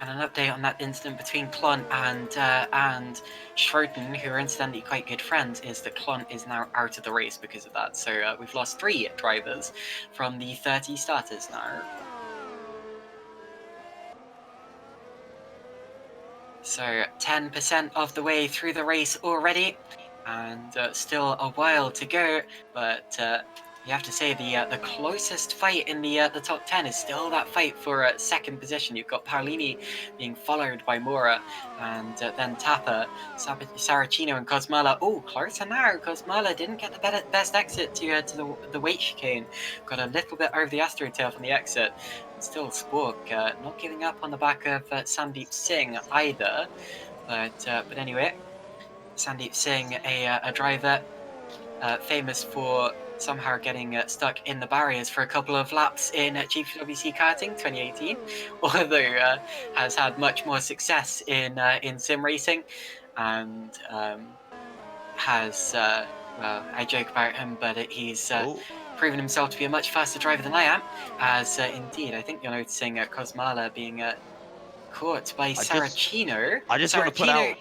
And an update on that incident between Klunt and Schroeten, who are incidentally quite good friends, is that Klunt is now out of the race because of that. So we've lost 3 drivers from the 30 starters now. So 10% of the way through the race already, and still a while to go, but you have to say the closest fight in the top 10 is still that fight for second position. You've got Paolini being followed by Mora, and then Tapper, Saracino, and Kosmala. Oh, closer now. Kosmala didn't get the best exit to the weight chicane. Got a little bit over the astroturf on the exit. And still Spork not giving up on the back of Sandeep Singh either. But anyway, Sandeep Singh, a driver famous for somehow getting stuck in the barriers for a couple of laps in GPVWC karting 2018, although has had much more success in Simracing, and has well, I joke about him, but he's proven himself to be a much faster driver than I am, as indeed I think you're noticing Kosmala being caught by Saracino. I just want to put out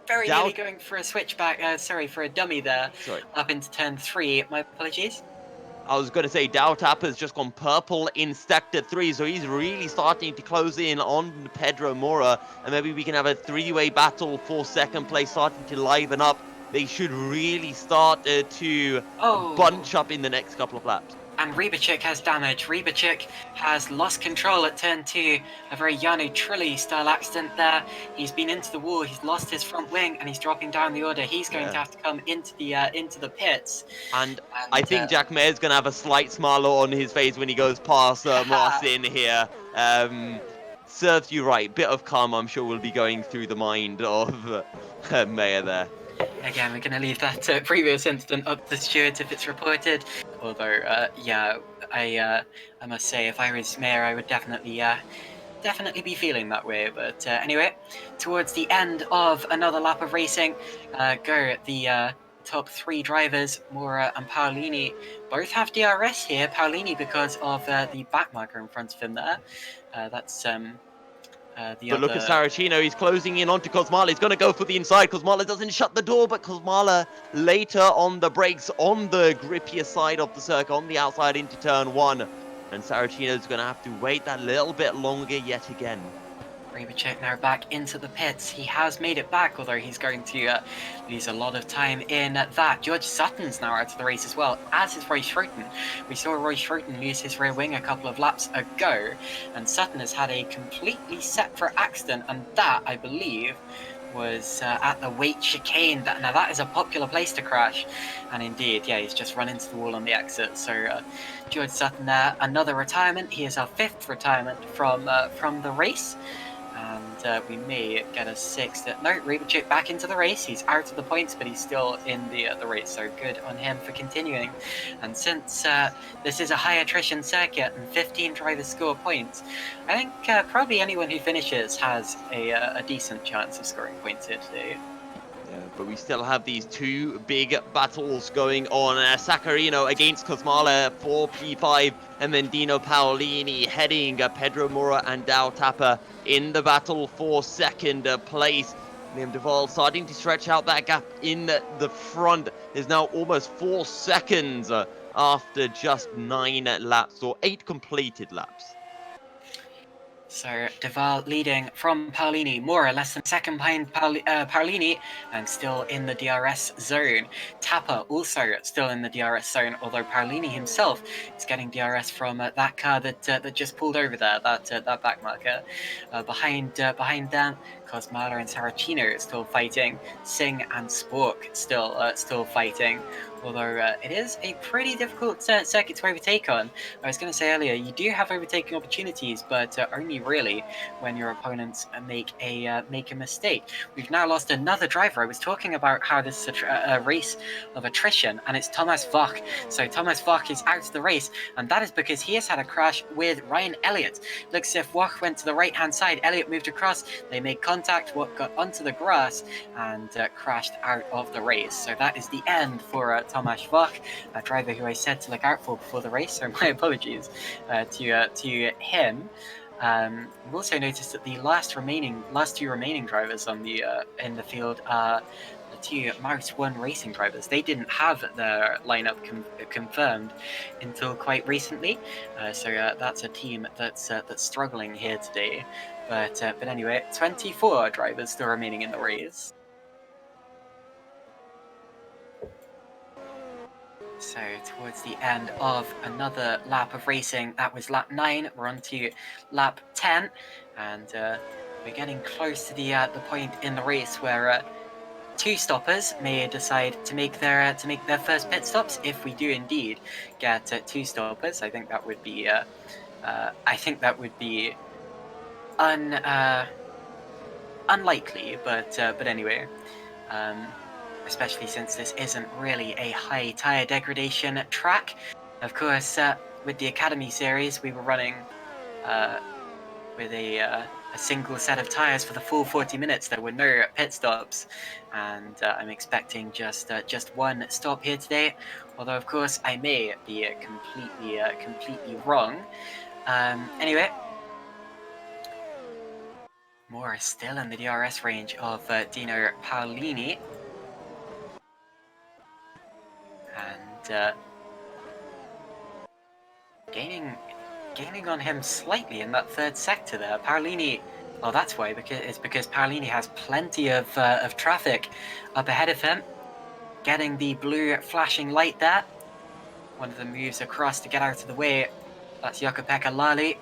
very nearly going for a switchback, for a dummy there, up into turn 3. My apologies. I was going to say, Dow Tapper's just gone purple in sector 3, so he's really starting to close in on Pedro Mora, and maybe we can have a 3-way battle for second place starting to liven up. They should really start to bunch up in the next couple of laps. and Rybacik has damage. Rybacik has lost control at turn 2. A very Janu Trilli style accident there. He's been into the wall, he's lost his front wing, and he's dropping down the order. He's going to have to come into the pits. And I think Jack Mayer's going to have a slight smile on his face when he goes past Marcin here. Serves you right. Bit of calm, I'm sure, will be going through the mind of Mayer there. Again, we're going to leave that previous incident up to stewards if it's reported. Although, yeah, I must say, if I was Mayer, I would definitely be feeling that way. But anyway, towards the end of another lap of racing, the top 3 drivers, Mora and Paolini, both have DRS here. Paolini because of the back marker in front of him there. But look at Saracino, he's closing in onto Kosmala. He's going to go for the inside. Kosmala doesn't shut the door, but Kosmala later on the brakes on the grippier side of the circuit, on the outside into turn 1. And Saracino's going to have to wait that little bit longer yet again. Rybacik now back into the pits. He has made it back, although he's going to lose a lot of time in that. George Sutton's now out of the race as well, as is Roy Schroten. We saw Roy Schroten lose his rear wing a couple of laps ago, and Sutton has had a completely separate accident, and that, I believe, was at the weight chicane. Now that is a popular place to crash, and indeed, yeah, he's just run into the wall on the exit. So George Sutton there, another retirement. He is our 5th retirement from the race. And we may get a 6th. No, Rybacik back into the race. He's out of the points, but he's still in the race. So good on him for continuing. And since this is a high attrition circuit and 15 drivers score points, I think probably anyone who finishes has a decent chance of scoring points here today. Yeah, but we still have these 2 big battles going on. Sacarino against Kosmala for P5, and then Dino Paolini heading Pedro Mora and Dao Tapper in the battle for 2nd place. Liam Duvall starting to stretch out that gap in the front. There's now almost 4 seconds after just 9 laps, or 8 completed laps. So Duvall leading from Paolini, Mora less than 2nd behind Paolini, and still in the DRS zone. Tapper also still in the DRS zone, although Paolini himself is getting DRS from that car that just pulled over there, that back marker. Behind them, Kosmala and Saracino still fighting. Singh and Spork still fighting. Although it is a pretty difficult circuit to overtake on. I was going to say earlier, you do have overtaking opportunities, but only really when your opponents make a mistake. We've now lost another driver. I was talking about how this is a race of attrition, and it's Thomas Voch. So Thomas Voch is out of the race, and that is because he has had a crash with Ryan Elliott. Looks as if Voch went to the right-hand side. Elliott moved across. They made contact. Voch got onto the grass and crashed out of the race. So that is the end for Thomas Voch, a driver who I said to look out for before the race, so my apologies to him. We've also noticed that the last 2 remaining drivers on the in the field are the 2 Mouse 1 racing drivers. They didn't have their lineup confirmed until quite recently, so that's a team that's struggling here today. But anyway, 24 drivers still remaining in the race. So towards the end of another lap of racing, that was lap 9. We're on to lap 10, and we're getting close to the point in the race where 2 stoppers may decide to make their first pit stops. If we do indeed get 2 stoppers, I think that would be unlikely, but anyway. Especially since this isn't really a high tyre degradation track. Of course, with the Academy Series, we were running with a single set of tyres for the full 40 minutes. There were no pit stops, and I'm expecting just 1 stop here today. Although, of course, I may be completely wrong. Anyway. Moore is still in the DRS range of Dino Paolini. And gaining on him slightly in that 3rd sector there. Paolini, oh, that's why, because Paolini has plenty of traffic up ahead of him, getting the blue flashing light there. one of them moves across to get out of the way. That's Jukka-Pekka Lally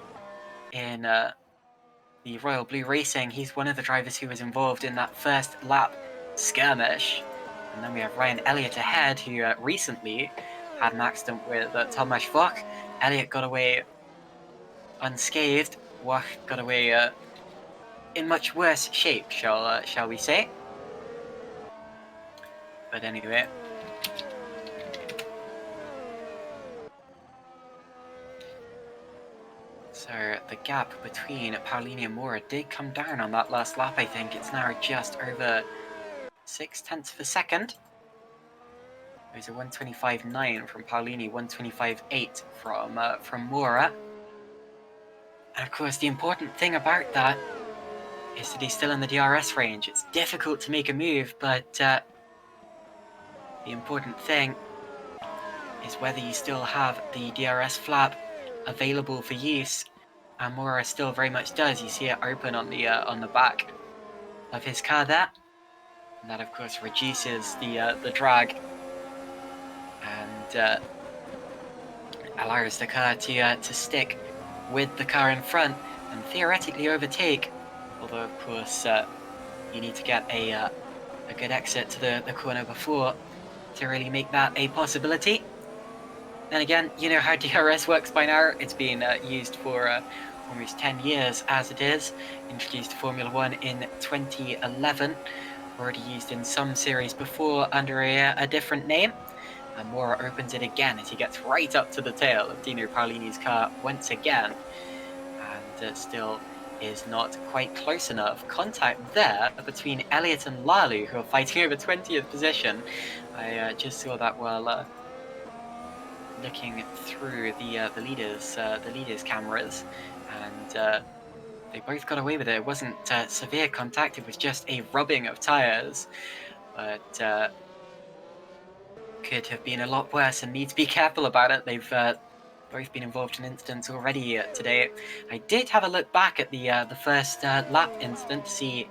in the Royal Blue Racing. He's one of the drivers who was involved in that first lap skirmish. And then we have Ryan Elliott ahead, who recently had an accident with Tomasz Wach. Elliott got away unscathed. Wach got away in much worse shape, shall we say? But anyway. So the gap between Paolini and Mora did come down on that last lap, I think. It's now just over 0.6 of a second. There's a 125.9 from Paolini, 125.8 from Mora. And of course, the important thing about that is that he's still in the DRS range. It's difficult to make a move, but the important thing is whether you still have the DRS flap available for use. And Mora still very much does. You see it open on the back of his car there, and that of course reduces the drag and allows the car to stick with the car in front and theoretically overtake. Although of course you need to get a good exit to the corner before to really make that a possibility. Then again, you know how DRS works by now. It's been used for almost 10 years as it is. Introduced to Formula 1 in 2011. Already used in some series before under a different name. And Mora opens it again as he gets right up to the tail of Dino Paolini's car once again. And still is not quite close enough. Contact there between Elliott and Lalu, who are fighting over 20th position. I just saw that while looking through the leaders' cameras, and they both got away with it. It wasn't severe contact; it was just a rubbing of tires, but could have been a lot worse, and need to be careful about it. They've both been involved in incidents already today. I did have a look back at the first lap incident to see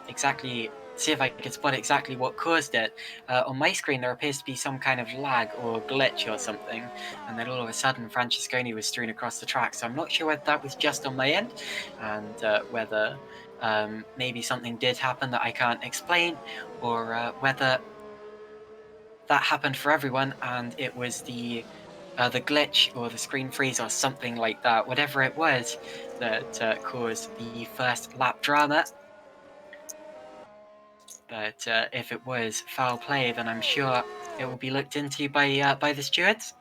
if I could spot exactly what caused it. On my screen there appears to be some kind of lag or glitch or something, and then all of a sudden Francesconi was strewn across the track, so I'm not sure whether that was just on my end, and whether maybe something did happen that I can't explain, or whether that happened for everyone and it was the glitch or the screen freeze or something like that, whatever it was that caused the first lap drama. But if it was foul play, then I'm sure it will be looked into by the stewards.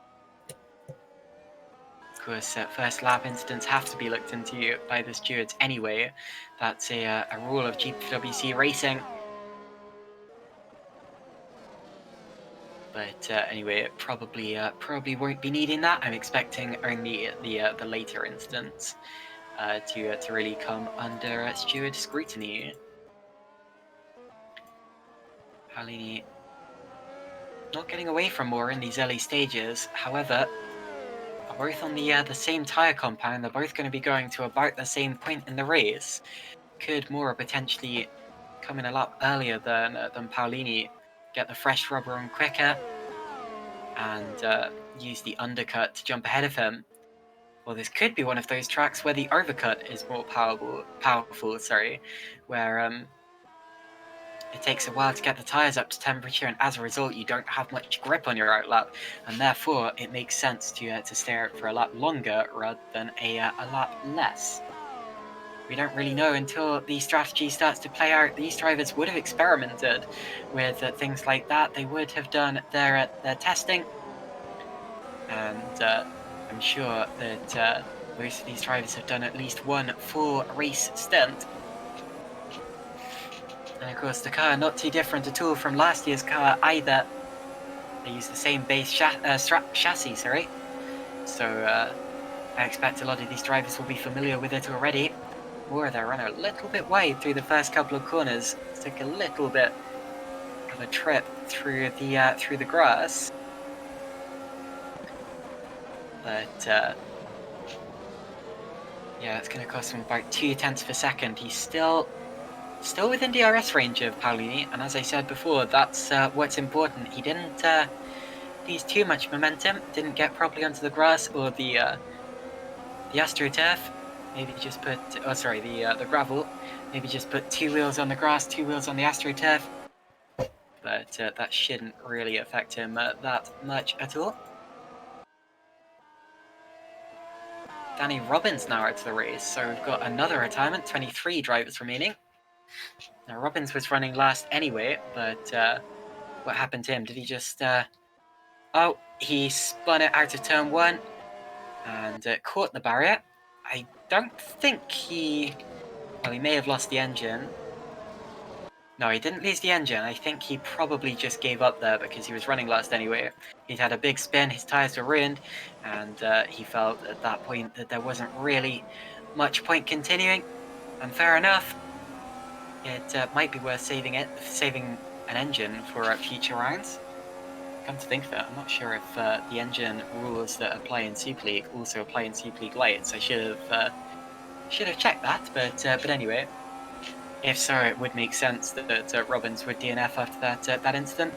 Of course, first lap incidents have to be looked into by the stewards anyway. That's a rule of GPVWC racing. But anyway, it probably won't be needing that. I'm expecting only the later incidents to really come under steward scrutiny. Paolini not getting away from Mora in these early stages. However, they're both on the same tyre compound. They're both going to be going to about the same point in the race. Could Mora potentially come in a lap earlier than Paolini, get the fresh rubber on quicker, and use the undercut to jump ahead of him? Well, this could be one of those tracks where the overcut is more powerful, where it takes a while to get the tyres up to temperature, and as a result you don't have much grip on your outlap, and therefore it makes sense to stay out for a lap longer rather than a lap less. We don't really know until the strategy starts to play out. These drivers would have experimented with things like that. They would have done their testing, and I'm sure that most of these drivers have done at least one full race stint. And of course the car not too different at all from last year's car either. They use the same base chassis, so I expect a lot of these drivers will be familiar with it already. Or they run a little bit wide through the first couple of corners. Took a little bit of a trip through the grass, but yeah, it's going to cost him about 0.2 of a second. He's still within DRS range of Paolini, and as I said before, that's what's important. He didn't lose too much momentum. Didn't get properly onto the grass or the AstroTurf. Maybe just put, oh sorry, the gravel. Maybe just put 2 wheels on the grass, 2 wheels on the AstroTurf. But that shouldn't really affect him that much at all. Danny Robbins now out to the race, so we've got another retirement, 23 drivers remaining. Now Robbins was running last anyway, but what happened to him? Did he just... oh, he spun it out of turn 1 and caught the barrier. I don't think he... well, he may have lost the engine. No, he didn't lose the engine. I think he probably just gave up there because he was running last anyway. He'd had a big spin, his tyres were ruined, and he felt at that point that there wasn't really much point continuing. And fair enough, it might be worth saving an engine for future rounds. Come to think of it, I'm not sure if the engine rules that apply in Superleague also apply in Superleague Lights. I should have checked that, but anyway. If so, it would make sense that Robbins would DNF after that incident.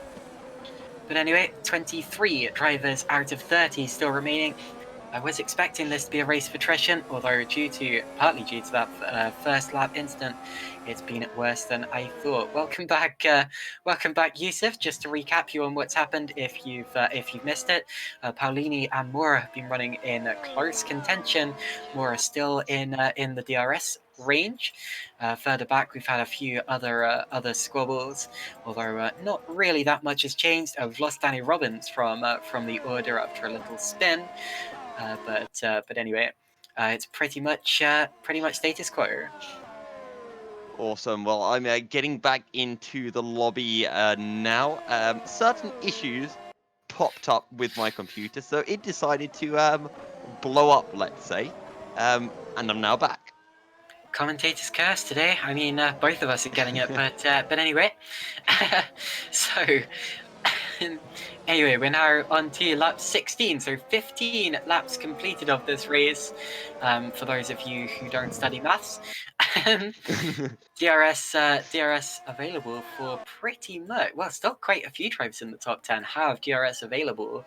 But anyway, 23 drivers out of 30 still remaining. I was expecting this to be a race of attrition, although partly due to that first lap incident, it's been worse than I thought. Welcome back, Yousuf. Just to recap you on what's happened, if you've missed it, Paulini and Moore have been running in close contention. Moore is still in the DRS range. Further back, we've had a few other squabbles, although not really that much has changed. We've lost Danny Robbins from the order after a little spin. But anyway, it's pretty much status quo. Awesome. Well, I'm getting back into the lobby now. Certain issues popped up with my computer, so it decided to blow up, let's say. And I'm now back. Commentator's curse today. I mean, both of us are getting it, but anyway. So. Anyway, we're now on to lap 16, so 15 laps completed of this race, for those of you who don't study maths. DRS available for pretty much, well, still quite a few drivers in the top 10 have DRS available.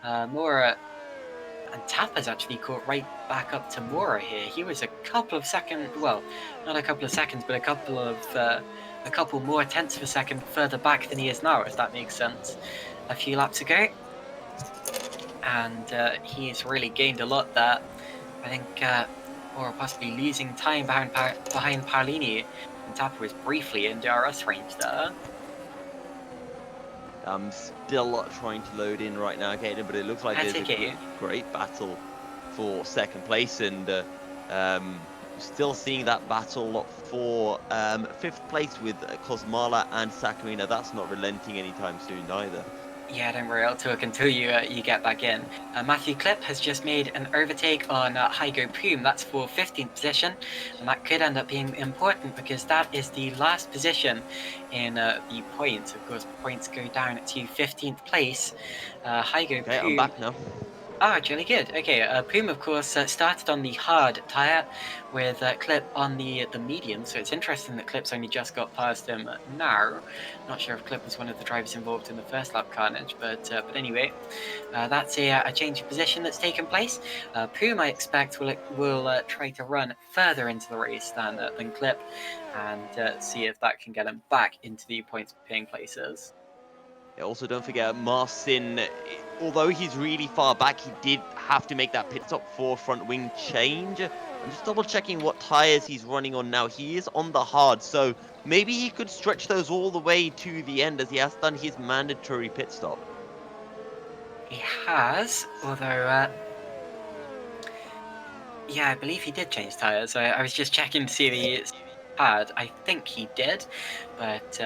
Mora and Tapper's actually caught right back up to Mora here. He was a couple of seconds, well, not a couple of seconds, but a couple more tenths of a second further back than he is now, if that makes sense, a few laps ago. And he's really gained a lot there. I think, or possibly losing time behind Paolini, and Tapper was briefly in DRS range there. I'm still trying to load in right now, Kaden, but it looks like there's a great battle for second place, and still seeing that battle for 5th place with Kosmala and Sakurina. That's not relenting anytime soon either. Yeah, don't worry, I'll talk until you get back in. Matthew Klipp has just made an overtake on Hygo Poom. That's for 15th position, and that could end up being important because that is the last position in the points. Of course, points go down to 15th place. Hygo Poom... I'm back now. Ah, really good. Okay, Poom, of course, started on the hard tyre with Klipp on the medium, so it's interesting that Klipp's only just got past him now. Not sure if Klipp was one of the drivers involved in the first lap carnage, but anyway, that's a change of position that's taken place. Poom, I expect, will try to run further into the race than Klipp, and see if that can get him back into the points-paying places. Also, don't forget, Marcin, although he's really far back, he did have to make that pit stop for front wing change. I'm just double checking what tyres he's running on now. He is on the hard, so maybe he could stretch those all the way to the end as he has done his mandatory pit stop. He has, although, yeah, I believe he did change tyres. I was just checking to see the pad. I think he did, but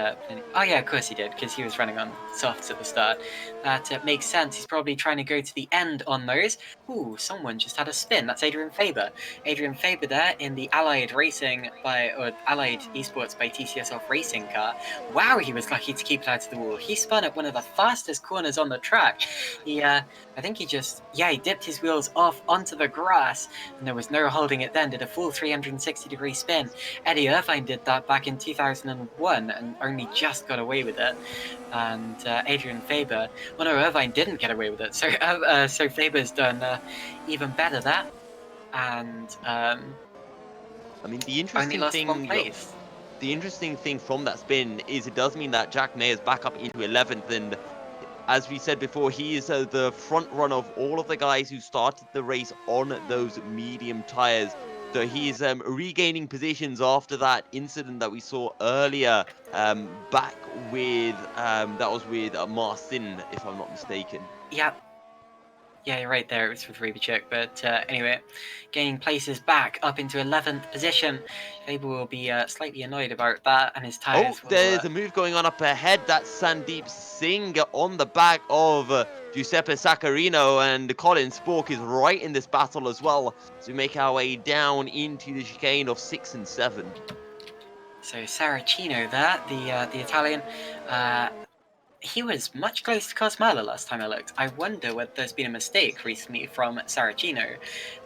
oh yeah, of course he did, because he was running on softs at the start. That makes sense. He's probably trying to go to the end on those. Ooh, someone just had a spin. That's Adrian Faber. Adrian Faber there in the Allied Allied Esports by TCS Off racing car. Wow, he was lucky to keep it out of the wall. He spun at one of the fastest corners on the track. He, I think he dipped his wheels off onto the grass, and there was no holding it then. Did a full 360-degree spin. Eddie Irvine did that back in 2001 and only just got away with it. And Adrian Faber Well, no, Irvine didn't get away with it. So, so Faber's done even better there, and I mean, only lost one place. the interesting thing from that spin is it does mean that Jack Mayer's back up into 11th, and as we said before, he is the front runner of all of the guys who started the race on those medium tires. So he's regaining positions after that incident that we saw earlier, back with that was with Marcin, if I'm not mistaken. Yep. Yeah, you're right there. It was with Rubicek, but anyway, gaining places back up into 11th position. Faber will be slightly annoyed about that, and his Oh, tyres will. there's a move going on up ahead. That's Sandeep Singh on the back of Giuseppe Saccarino, and Colin Spork is right in this battle as well. So we make our way down into the chicane of 6 and 7. So Saracino there, the Italian. He was much closer to Cosmala last time I looked. I wonder whether there's been a mistake recently from Saracino,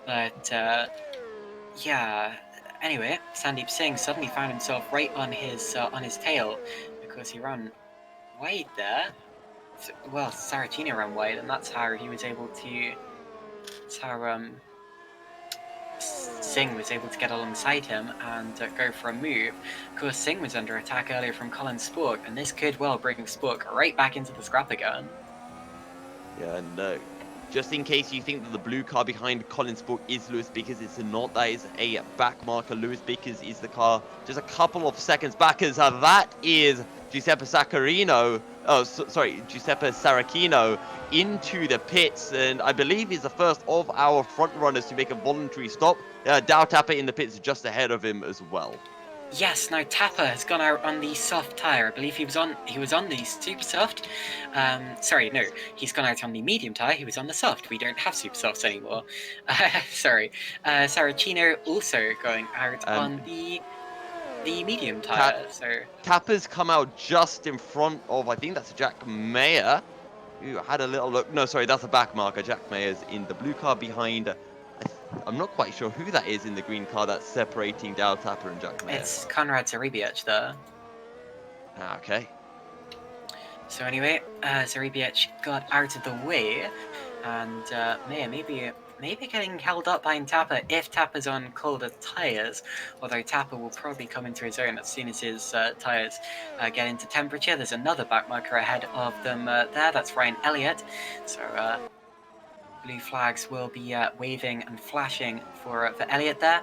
but yeah. Anyway, Sandeep Singh suddenly found himself right on his tail because he ran wide there. Well, Saracino ran wide, and that's how he was able to. That's how Singh was able to get alongside him and go for a move. Of course, Singh was under attack earlier from Colin Spork, and this could well bring Spork right back into the scrap again. Yeah, and just in case you think that the blue car behind Colin Spork is Lewis Bickers, it's not. That is a back marker. Lewis Bickers is the car just a couple of seconds back, as that is Giuseppe Saccarino. Oh, sorry, Giuseppe Saracino into the pits, and I believe he's the first of our front runners to make a voluntary stop. Dow Tapper in the pits just ahead of him as well. Yes, now Tapper has gone out on the soft tyre. I believe he was on the super soft. Sorry, no, he's gone out on the medium tyre. He was on the soft. We don't have super softs anymore. Sorry. Saracino also going out on the medium tyre. So Tapper's come out just in front of, I think that's Jack Mayer, who had a little look. No, sorry, that's a back marker. Jack Mayer's in the blue car behind. I'm not quite sure who that is in the green car that's separating Dow Tapper and Jack Mayer. It's Konrad Zaribiec there. Okay. So anyway, Zaribiec got out of the way, and Mayer maybe getting held up by Tapper if Tapper's on colder tyres, although Tapper will probably come into his own as soon as his tyres get into temperature. There's another backmarker ahead of them there, that's Ryan Elliott. So blue flags will be waving and flashing for Elliott there.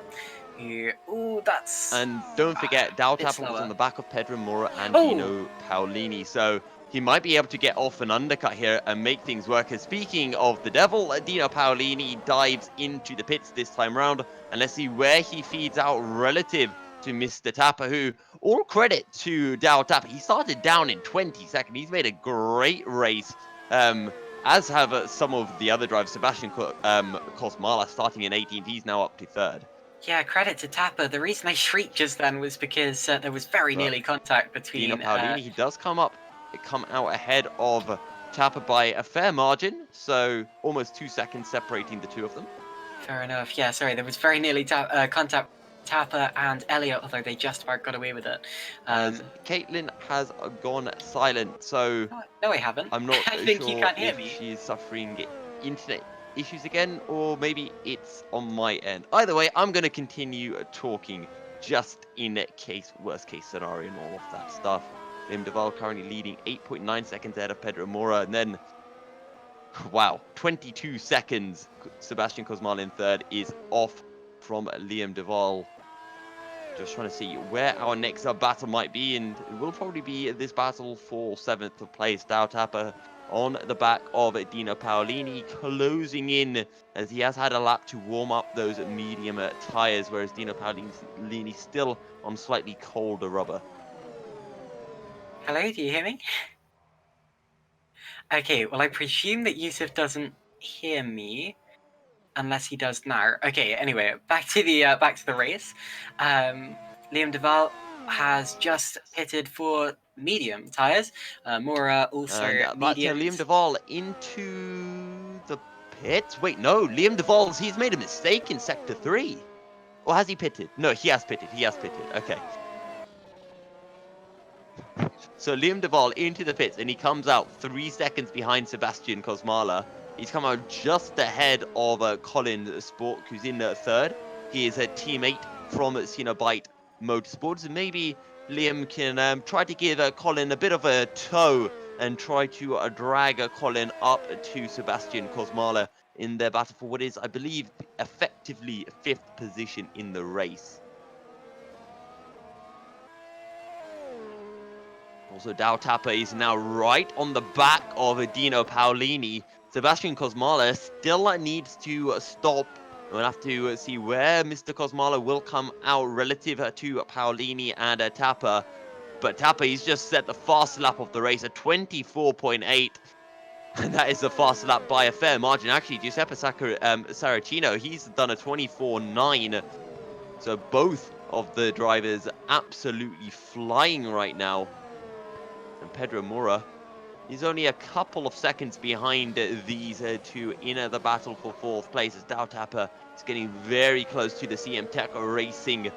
That's... And don't forget, Dow Tapper was on the back of Pedro Mora and Dino Paolini, so he might be able to get off an undercut here and make things work. And speaking of the devil, Dino Paolini dives into the pits this time round, and let's see where he feeds out relative to Mr. Tapper, who, all credit to Dow Tapper, he started down in 20 seconds. He's made a great race, as have some of the other drivers. Sebastian Kosmala starting in 18th, he's now up to 3rd. Yeah, credit to Tapper. The reason I shrieked just then was because there was very nearly contact between... Dino Paolini, he does come out ahead of Tapper by a fair margin, so almost 2 seconds separating the two of them. Fair enough. Yeah, sorry, there was very nearly contact Tapper and Elliott, although they just about got away with it. As Caitlin has gone silent, so... No, I haven't. I'm not I think sure you can't hear if me. she's suffering internet issues again, or maybe it's on my end. Either way, I'm going to continue talking just in case, worst case scenario and all of that stuff. Liam Duvall currently leading 8.9 seconds ahead of Pedro Mora, and then, wow, 22 seconds. Sebastian Kosmal in 3rd is off from Liam Duvall. Just trying to see where our next battle might be, and it will probably be this battle for 7th place. Dow Tapper on the back of Dino Paolini, closing in as he has had a lap to warm up those medium tyres, whereas Dino Paolini still on slightly colder rubber. Hello, do you hear me? Okay, well, I presume that Yousuf doesn't hear me, unless he does now. Okay, anyway, back to the race. Liam Duvall has just pitted for medium tyres. Mora also medium. Liam Duvall into the pits. Wait, no, Liam Duvall's, he's made a mistake in sector 3. Or has he pitted? No, he has pitted. Okay. So Liam Duvall into the pits, and he comes out 3 seconds behind Sebastian Kosmala. He's come out just ahead of Colin Spork, who's in third. He is a teammate from Cenobite Motorsports, and maybe Liam can try to give Colin a bit of a tow and try to drag Colin up to Sebastian Kosmala in their battle for what is, I believe, effectively 5th position in the race. Also, Dow Tapper is now right on the back of Dino Paolini. Sebastian Kosmala still needs to stop. We'll have to see where Mr. Kosmala will come out relative to Paolini and Tapper. But Tapper, he's just set the fast lap of the race at 24.8. And that is a fast lap by a fair margin. Actually, Giuseppe Saracino, he's done a 24.9. So both of the drivers absolutely flying right now. And Pedro Mora, he's only a couple of seconds behind these two in the battle for 4th place, as Dow Tapper is getting very close to the CM Tech Racing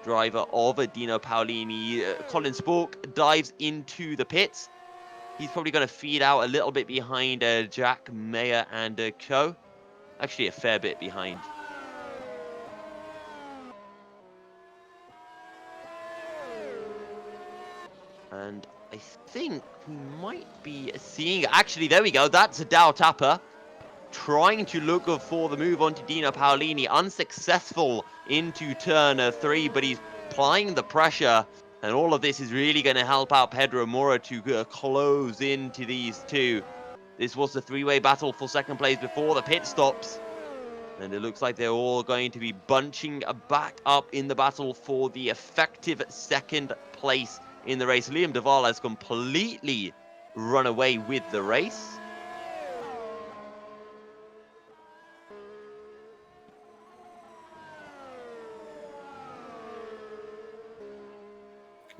driver of Dino Paolini. Colin Spork dives into the pits. He's probably going to feed out a little bit behind Jack Mayer and co. Actually, a fair bit behind. And I think we might be seeing... Actually, there we go. That's a Dow Tapper trying to look for the move onto Dino Paolini. Unsuccessful into turn 3, but he's applying the pressure. And all of this is really going to help out Pedro Mora to close into these two. This was the 3-way battle for 2nd place before the pit stops. And it looks like they're all going to be bunching back up in the battle for the effective 2nd place in the race. Liam Duvall has completely run away with the race.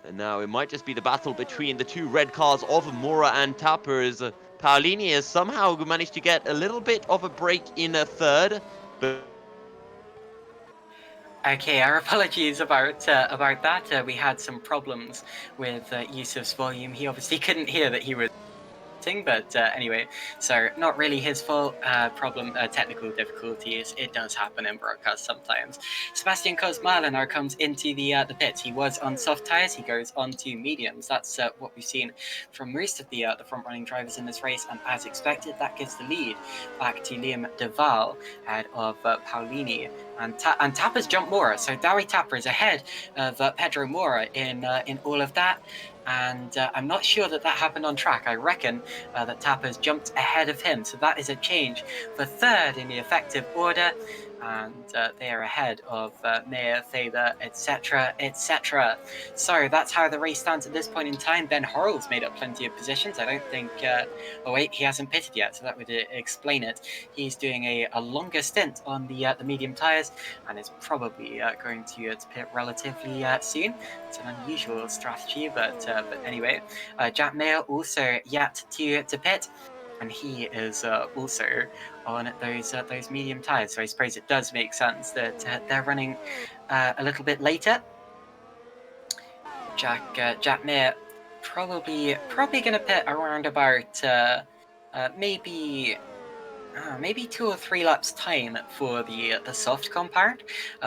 And now it might just be the battle between the two red cars of Mora and Tapper, as Paolini has somehow managed to get a little bit of a break in a 3rd. But Okay, our apologies about that. We had some problems with Yousuf's volume. He obviously couldn't hear that he was... But anyway, so not really his fault. Problem, technical difficulties. It does happen in broadcast sometimes. Sebastian Kosmala now comes into the pits. He was on soft tires. He goes on to mediums. That's what we've seen from most of the front running drivers in this race. And as expected, that gives the lead back to Liam Duvall ahead of Paolini. And Tapper's jumped Mora. So Dowie Tapper is ahead of Pedro Mora in all of that. And I'm not sure that happened on track. I reckon that Tapper's jumped ahead of him. So that is a change for 3rd in the effective order. And they are ahead of Mayer, Thaler, etc., etc. So that's how the race stands at this point in time. Ben Horrell's made up plenty of positions. I don't think... oh wait, he hasn't pitted yet, so that would explain it. He's doing a longer stint on the medium tyres and is probably going to pit relatively soon. It's an unusual strategy, but anyway. Jack Mayer also yet to pit, and he is also on those medium tyres. So I suppose it does make sense that they're running a little bit later. Jack Mayer probably going to pit around about maybe 2 or 3 laps time for the soft compound,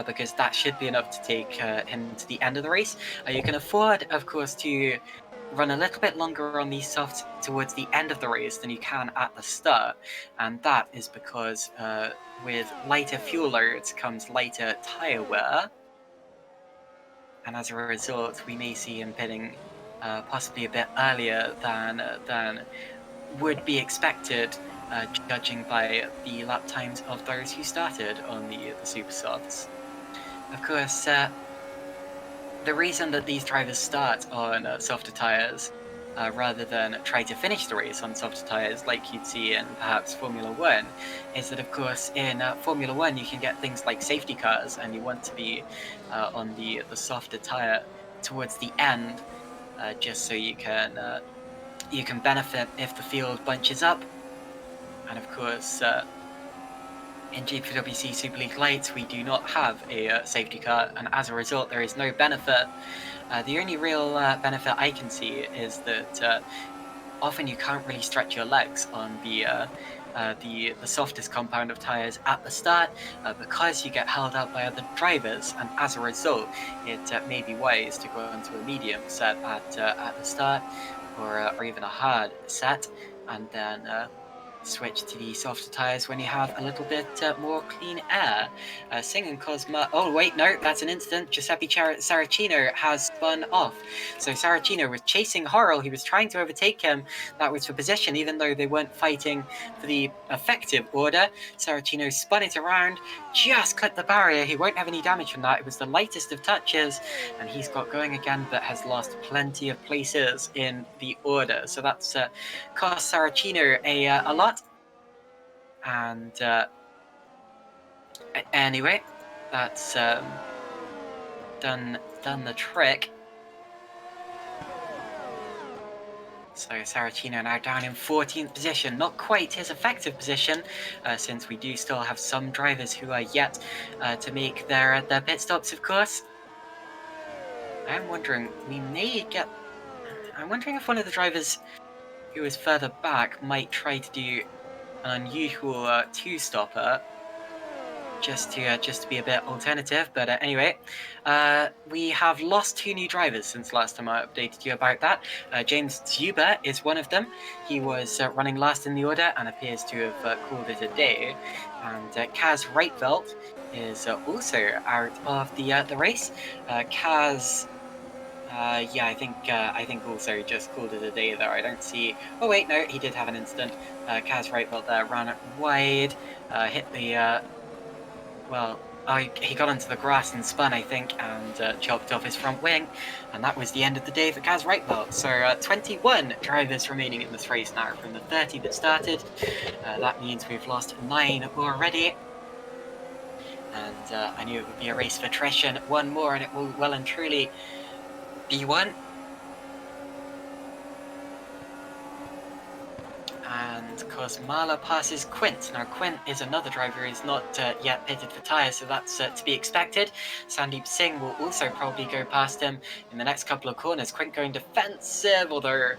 because that should be enough to take him to the end of the race. You can afford, of course, to run a little bit longer on these softs towards the end of the race than you can at the start, and that is because with lighter fuel loads comes lighter tyre wear, and as a result we may see him pitting possibly a bit earlier than would be expected, judging by the lap times of those who started on the super softs. Of course, the reason that these drivers start on softer tyres rather than try to finish the race on softer tyres like you'd see in perhaps Formula 1 is that, of course, in Formula 1 you can get things like safety cars, and you want to be on the softer tyre towards the end, just so you can benefit if the field bunches up. And of course, in GPVWC Superleague Lights, we do not have a safety car, and as a result, there is no benefit. The only real benefit I can see is that often you can't really stretch your legs on the softest compound of tires at the start because you get held up by other drivers, and as a result, it may be wise to go into a medium set at the start, or even a hard set, and then switch to the softer tires when you have a little bit more clean air. Singing Cosma. Oh, wait, no, that's an incident. Giuseppe Saracino has spun off. So Saracino was chasing Horrell. He was trying to overtake him. That was for position, even though they weren't fighting for the effective order. Saracino spun it around, just clipped the barrier. He won't have any damage from that. It was the lightest of touches, and he's got going again, but has lost plenty of places in the order. So that's cost Saracino a lot. And anyway, that's done the trick. So Saracino now down in 14th position, not quite his effective position, since we do still have some drivers who are yet to make their pit stops, of course. I'm wondering, I'm wondering if one of the drivers who is further back might try to do an unusual two-stopper, just to be a bit alternative. But anyway, we have lost 2 new drivers since last time I updated you about that. James Zuber is one of them. He was running last in the order and appears to have called it a day. And Kaz Reitveld is also out of the race. Kaz. Yeah, I think also just called it a day there. I don't see. Oh wait, no, he did have an incident. Kaz Reitveld there ran it wide, hit the. Well, he got into the grass and spun, I think, and chopped off his front wing, and that was the end of the day for Kaz Reitveld. So 21 drivers remaining in this race now from the 30 that started. That means we've lost 9 already. And I knew it would be a race for attrition. 1 more, and it will well and truly be one. And Kosmala passes Quint. Now Quint is another driver who's not yet pitted for tyres, so that's to be expected. Sandeep Singh will also probably go past him in the next couple of corners. Quint going defensive, although...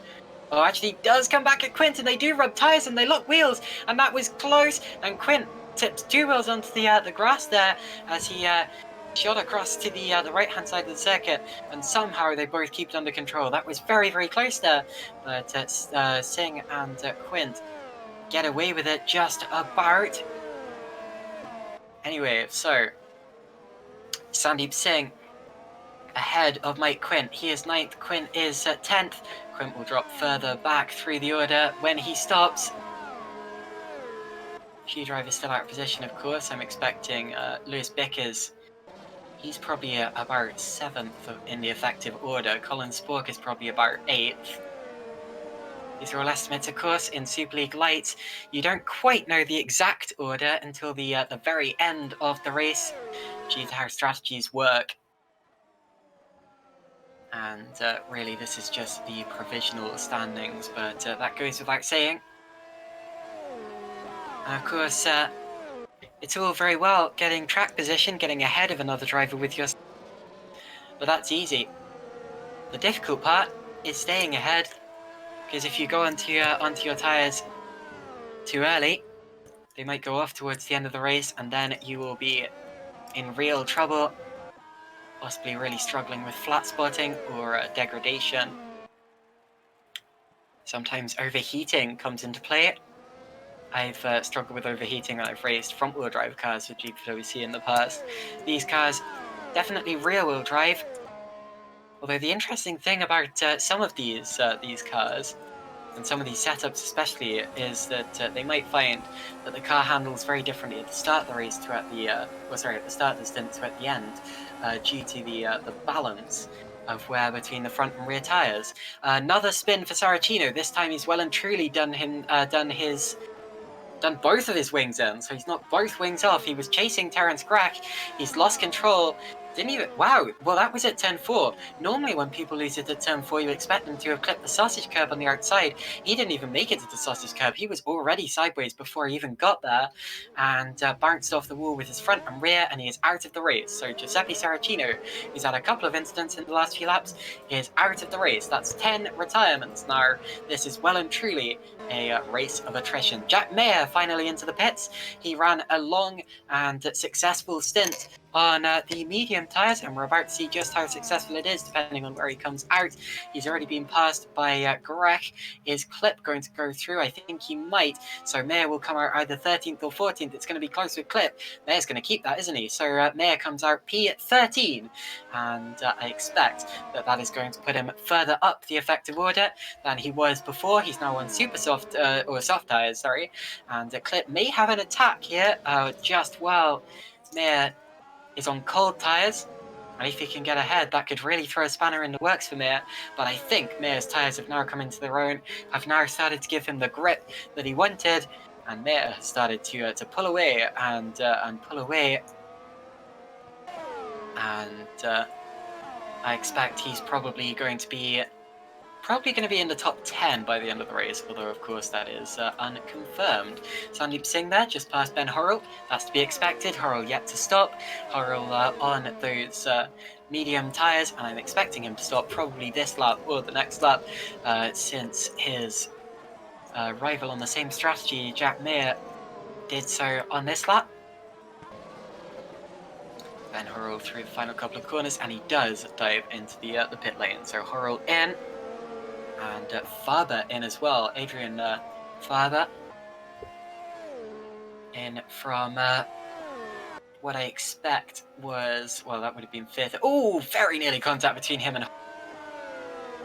Oh, actually he does come back at Quint, and they do rub tyres and they lock wheels, and that was close, and Quint tips 2 wheels onto the grass there as he shot across to the right-hand side of the circuit, and somehow they both keep it under control. That was very, very close there, but Singh and Quint get away with it just about. Anyway, so Sandeep Singh ahead of Mike Quint. He is 9th, Quint is 10th. Quint will drop further back through the order when he stops. A few drivers still out of position, of course. I'm expecting Lewis Bickers. He's probably about 7th in the effective order. Colin Spork is probably about 8th. These are all estimates, of course. In Superleague Lights, you don't quite know the exact order until the very end of the race, due to how strategies work. And really, this is just the provisional standings, but that goes without saying. And of course, it's all very well getting track position, getting ahead of another driver with your... But that's easy. The difficult part is staying ahead, because if you go onto your tyres too early, they might go off towards the end of the race, and then you will be in real trouble, possibly really struggling with flat spotting or degradation. Sometimes overheating comes into play. I've struggled with overheating when I've raced front-wheel drive cars with GPVWC in the past. These cars, definitely rear-wheel drive. Although the interesting thing about some of these cars, and some of these setups especially, is that they might find that the car handles very differently at the start of the race to at the, at the start of the stint to at the end, due to the balance of wear between the front and rear tyres. Another spin for Saracino. This time he's well and truly done both of his wings in, so he's knocked both wings off. He was chasing Terence Grack. He's lost control. Didn't even... Wow, well, that was at turn 4. Normally, when people lose it at turn 4, you expect them to have clipped the sausage curb on the outside. He didn't even make it to the sausage curb. He was already sideways before he even got there, and bounced off the wall with his front and rear, and he is out of the race. So Giuseppe Saracino, who's had a couple of incidents in the last few laps, is out of the race. That's 10 retirements. Now, this is well and truly a race of attrition. Jack Mayer finally into the pits. He ran a long and successful stint on the medium tyres, and we're about to see just how successful it is depending on where he comes out. He's already been passed by Greg. Is Clip going to go through? I think he might. So Mayer will come out either 13th or 14th. It's going to be close with Clip. Mayer's going to keep that, isn't he? So Mayer comes out P13, and I expect that that is going to put him further up the effective order than he was before. He's now on super soft, or soft tyres, sorry. And Clip may have an attack here. Mayer is on cold tyres, and if he can get ahead, that could really throw a spanner in the works for Mayer. But I think Mayer's tyres have now come into their own, have now started to give him the grip that he wanted, and Mayer has started to pull away and pull away. And I expect he's probably going to be in the top 10 by the end of the race, although of course that is unconfirmed. Sandeep Singh there, just past Ben Hurrell. That's to be expected. Hurrell yet to stop. Hurrell on those medium tyres, and I'm expecting him to stop probably this lap or the next lap, since his rival on the same strategy, Jack Mayer, did so on this lap. Ben Hurrell through the final couple of corners, and he does dive into the pit lane. So Hurrell in, and Faber in as well. Adrian Faber in from what I expect was, well, that would have been 5th. Oh, very nearly contact between him and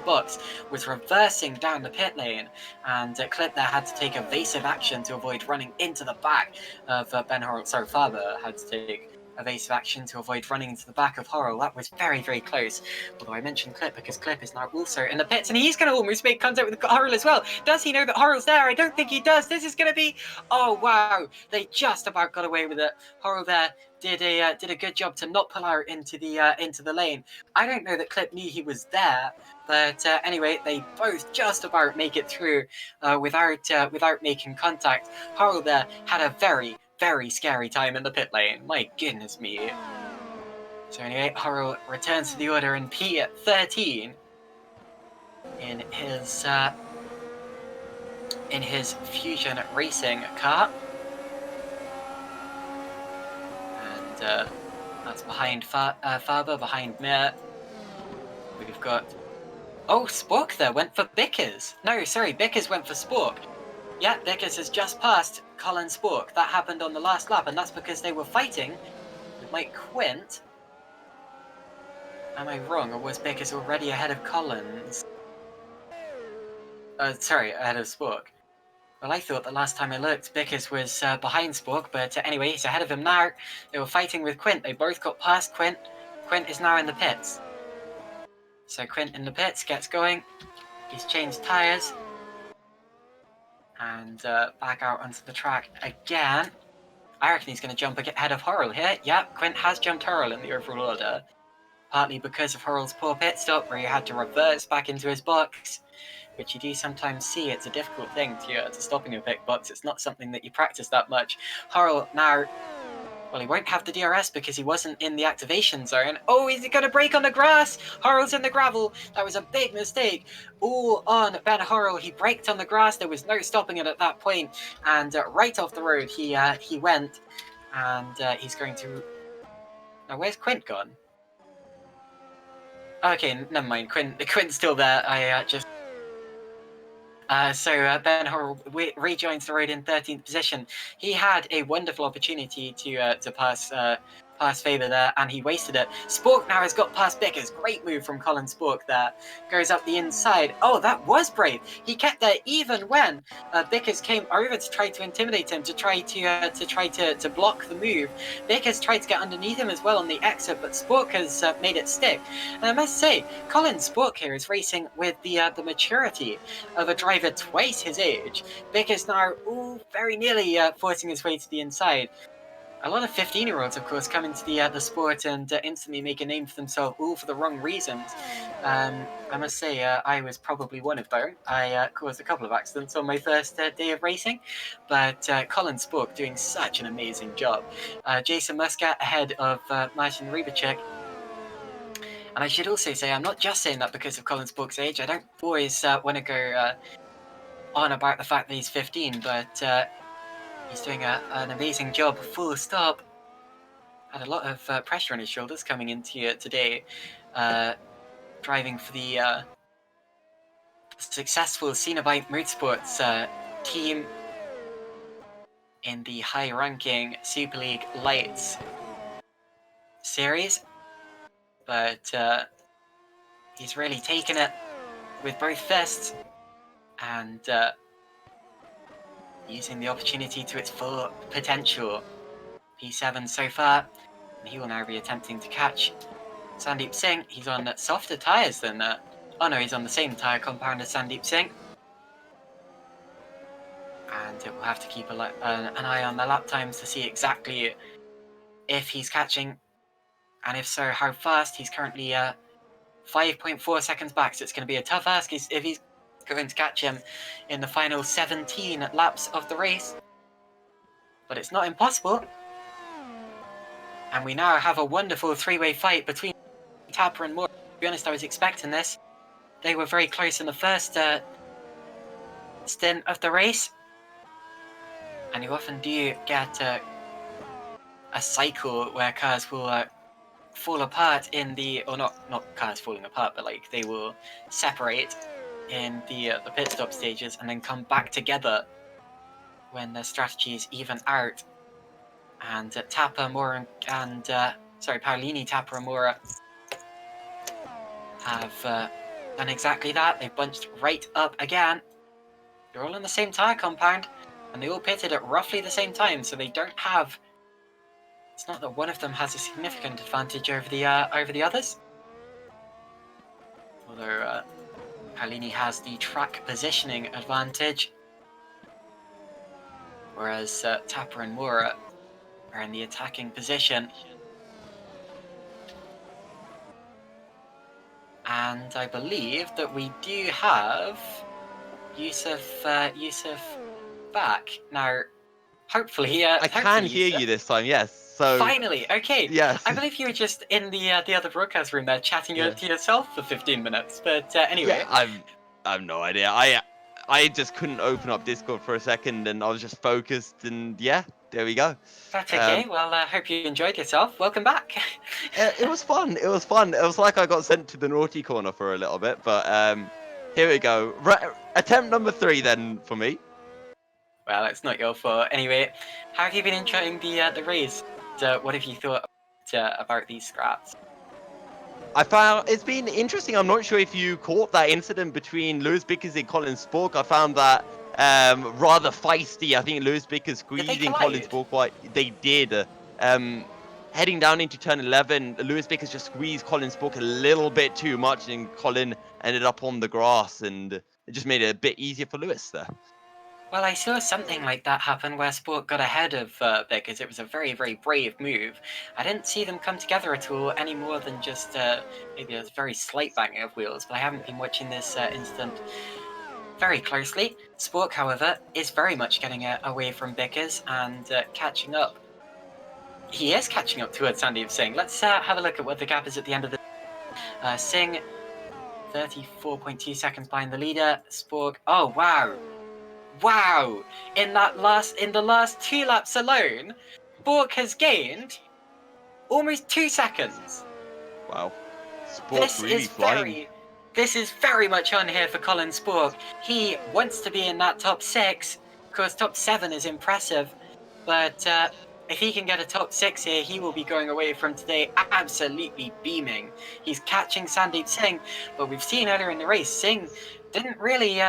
Box. Was reversing down the pit lane, and Clip there had to take evasive action to avoid running into the back of Ben Hurrell. Sorry, Faber had to take evasive action to avoid running into the back of Hurrell. That was very, very close. Although I mentioned Clip because Clip is now also in the pits, and he's going to almost make contact with Hurrell as well. Does he know that Hurrell's there? I don't think he does. This is going to be... Oh, wow. They just about got away with it. Hurrell there did a good job to not pull out into the lane. I don't know that Clip knew he was there, but anyway, they both just about make it through without making contact. Hurrell there had a very, very scary time in the pit lane. My goodness me. So anyway, Hurrell returns to the order in P13 in his Fusion Racing car. And that's behind Faber, behind Mayer. We've got... Oh, Spork there went for Bickers. No, sorry, Bickers went for Spork. Yeah, Bickers has just passed Colin Spork. That happened on the last lap, and that's because they were fighting with Mike Quint. Am I wrong, or was Bickers already ahead of Collins? Sorry, ahead of Spork. Well, I thought the last time I looked, Bickers was behind Spork, but anyway, he's ahead of him now. They were fighting with Quint. They both got past Quint. Quint is now in the pits. So Quint in the pits, gets going. He's changed tyres. And back out onto the track again. I reckon he's going to jump ahead of Hurrell here. Yeah, Quint has jumped Hurrell in the overall order. Partly because of Hurrell's poor pit stop, where he had to reverse back into his box, which you do sometimes see. It's a difficult thing to stop in your pit box. It's not something that you practice that much. Hurrell now... Well, he won't have the DRS because he wasn't in the activation zone. Oh, is he going to brake on the grass? Hurrell's in the gravel. That was a big mistake. All on Ben Hurrell. He braked on the grass. There was no stopping it at that point. And right off the road, he went. And he's going to... Now, where's Quint gone? Okay, never mind. Quint's still there. I just... So Ben Hurrell rejoins the road in 13th position. He had a wonderful opportunity to pass Faber there, and he wasted it. Spork now has got past Bickers. Great move from Colin Spork there. Goes up the inside. Oh, that was brave. He kept there even when Bickers came over to try to intimidate him, to try to block the move. Bickers tried to get underneath him as well on the exit, but Spork has made it stick. And I must say, Colin Spork here is racing with the maturity of a driver twice his age. Bickers now, very nearly forcing his way to the inside. a lot of 15-year-olds, of course, come into the sport and instantly make a name for themselves, all for the wrong reasons. I must say, I was probably one of them. I caused a couple of accidents on my first day of racing, but Colin Spork doing such an amazing job. Jason Muscat ahead of Martin Rybacek. And I should also say, I'm not just saying that because of Colin Spork's age. I don't always want to go on about the fact that he's 15, but he's doing an amazing job, full stop. Had a lot of pressure on his shoulders coming into today, driving for the successful Cenobite Motorsports team in the high-ranking Superleague Lights series. But he's really taken it with both fists and using the opportunity to its full potential. P7 so far, and he will now be attempting to catch Sandeep Singh. He's on softer tyres than... oh no, he's on the same tyre compound as Sandeep Singh. And we'll have to keep an eye on the lap times to see exactly if he's catching, and if so, how fast. He's currently 5.4 seconds back, so it's going to be a tough ask if he's going to catch him in the final 17 laps of the race. But it's not impossible. And we now have a wonderful three-way fight between Tapper and Moore. To be honest, I was expecting this. They were very close in the first stint of the race. And you often do get a cycle where cars will fall apart in the... or not cars falling apart, but like they will separate in the pit stop stages and then come back together when their strategies even out. And Tapper, Moore, and Paolini, Tapper, and Moore have done exactly that. They've bunched right up again. They're all in the same tyre compound, and they all pitted at roughly the same time, so they don't have... It's not that one of them has a significant advantage over the others. Although Paolini has the track positioning advantage, whereas Tapper and Moore are in the attacking position. And I believe that we do have Yousuf back. Now, hopefully... I can hear you this time, yes. So finally, okay. Yes. I believe you were just in the other broadcast room there chatting to yourself for 15 minutes. But anyway... Yeah, I've no idea. I just couldn't open up Discord for a second, and I was just focused, and yeah, there we go. That's okay. Well, I hope you enjoyed yourself. Welcome back. It was fun. It was fun. It was like I got sent to the naughty corner for a little bit, but here we go. Attempt number 3 then for me. Well, it's not your fault. Anyway, how have you been enjoying the race? What have you thought about these scraps? I found it's been interesting. I'm not sure if you caught that incident between Lewis Bickers and Colin Spork. I found that rather feisty. I think Lewis Bickers squeezing Colin Spork quite. They did. Heading down into turn 11, Lewis Bickers just squeezed Colin Spork a little bit too much, and Colin ended up on the grass, and it just made it a bit easier for Lewis there. Well, I saw something like that happen where Sport got ahead of Bickers. It was a very, very brave move. I didn't see them come together at all, any more than just maybe a very slight banging of wheels, but I haven't been watching this incident very closely. Sport, however, is very much getting away from Bickers and catching up. He is catching up towards Sandeep Singh. Let's have a look at what the gap is at the end of the... Singh, 34.2 seconds behind the leader. Spork, oh wow! Wow! In the last 2 laps alone, Spork has gained almost 2 seconds. Wow. Spork really flying. This is very much on here for Colin Spork. He wants to be in that top 6. Of course, top 7 is impressive, but if he can get a top 6 here, he will be going away from today absolutely beaming. He's catching Sandeep Singh, but we've seen earlier in the race, Singh didn't really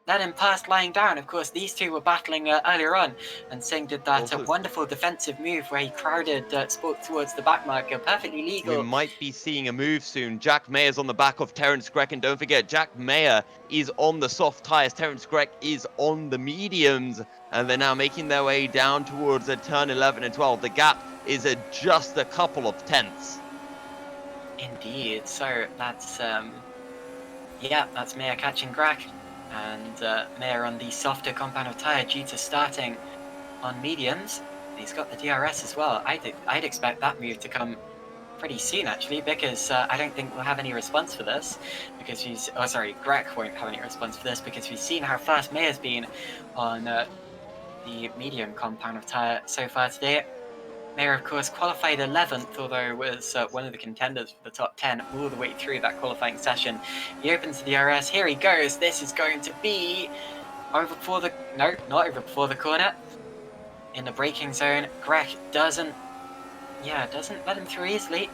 let him pass lying down. Of course, these two were battling earlier on, and Singh did that Also, wonderful defensive move where he crowded Spork towards the back marker, perfectly we legal. might be seeing a move soon. Jack Mayer's on the back of Terence Grech, and don't forget, Jack Mayer is on the soft tyres. Terence Grech is on the mediums, and they're now making their way down towards a turn 11 and 12. The gap is just a couple of tenths. Indeed. So that's yeah, that's Mayer catching Grech, and Mayer on the softer compound of tyre due to starting on mediums. He's got the DRS as well. I'd expect that move to come pretty soon, actually, because I don't think we'll have any response for this, because Grech won't have any response for this, because we've seen how fast Mayer's been on the medium compound of tyre so far today. Mayer, of course, qualified 11th, although was one of the contenders for the top 10 all the way through that qualifying session. He opens the DRS. Here he goes. This is going to be over before the... No, not over before the corner. In the braking zone. Grech doesn't let him through easily.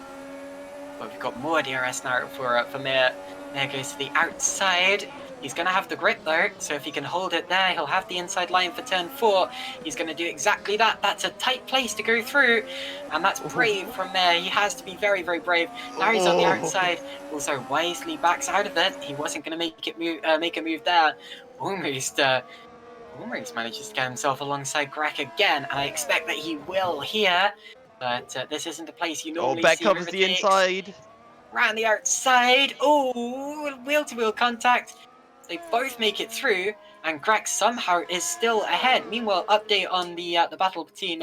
But we've got more DRS now for Mayer. Mayer goes to the outside. He's going to have the grip though, so if he can hold it there, he'll have the inside line for turn 4. He's going to do exactly that. That's a tight place to go through, and that's brave from Mayer. He has to be very, very brave. Now he's on the outside, also wisely backs out of it. He wasn't going to make a move there. Almost manages to get himself alongside Grech again, and I expect that he will here. But this isn't the place you normally Beck see covers the overtakes. inside. Round the outside. Oh, wheel-to-wheel contact. They both make it through, and Grech somehow is still ahead. Meanwhile, update on the battle between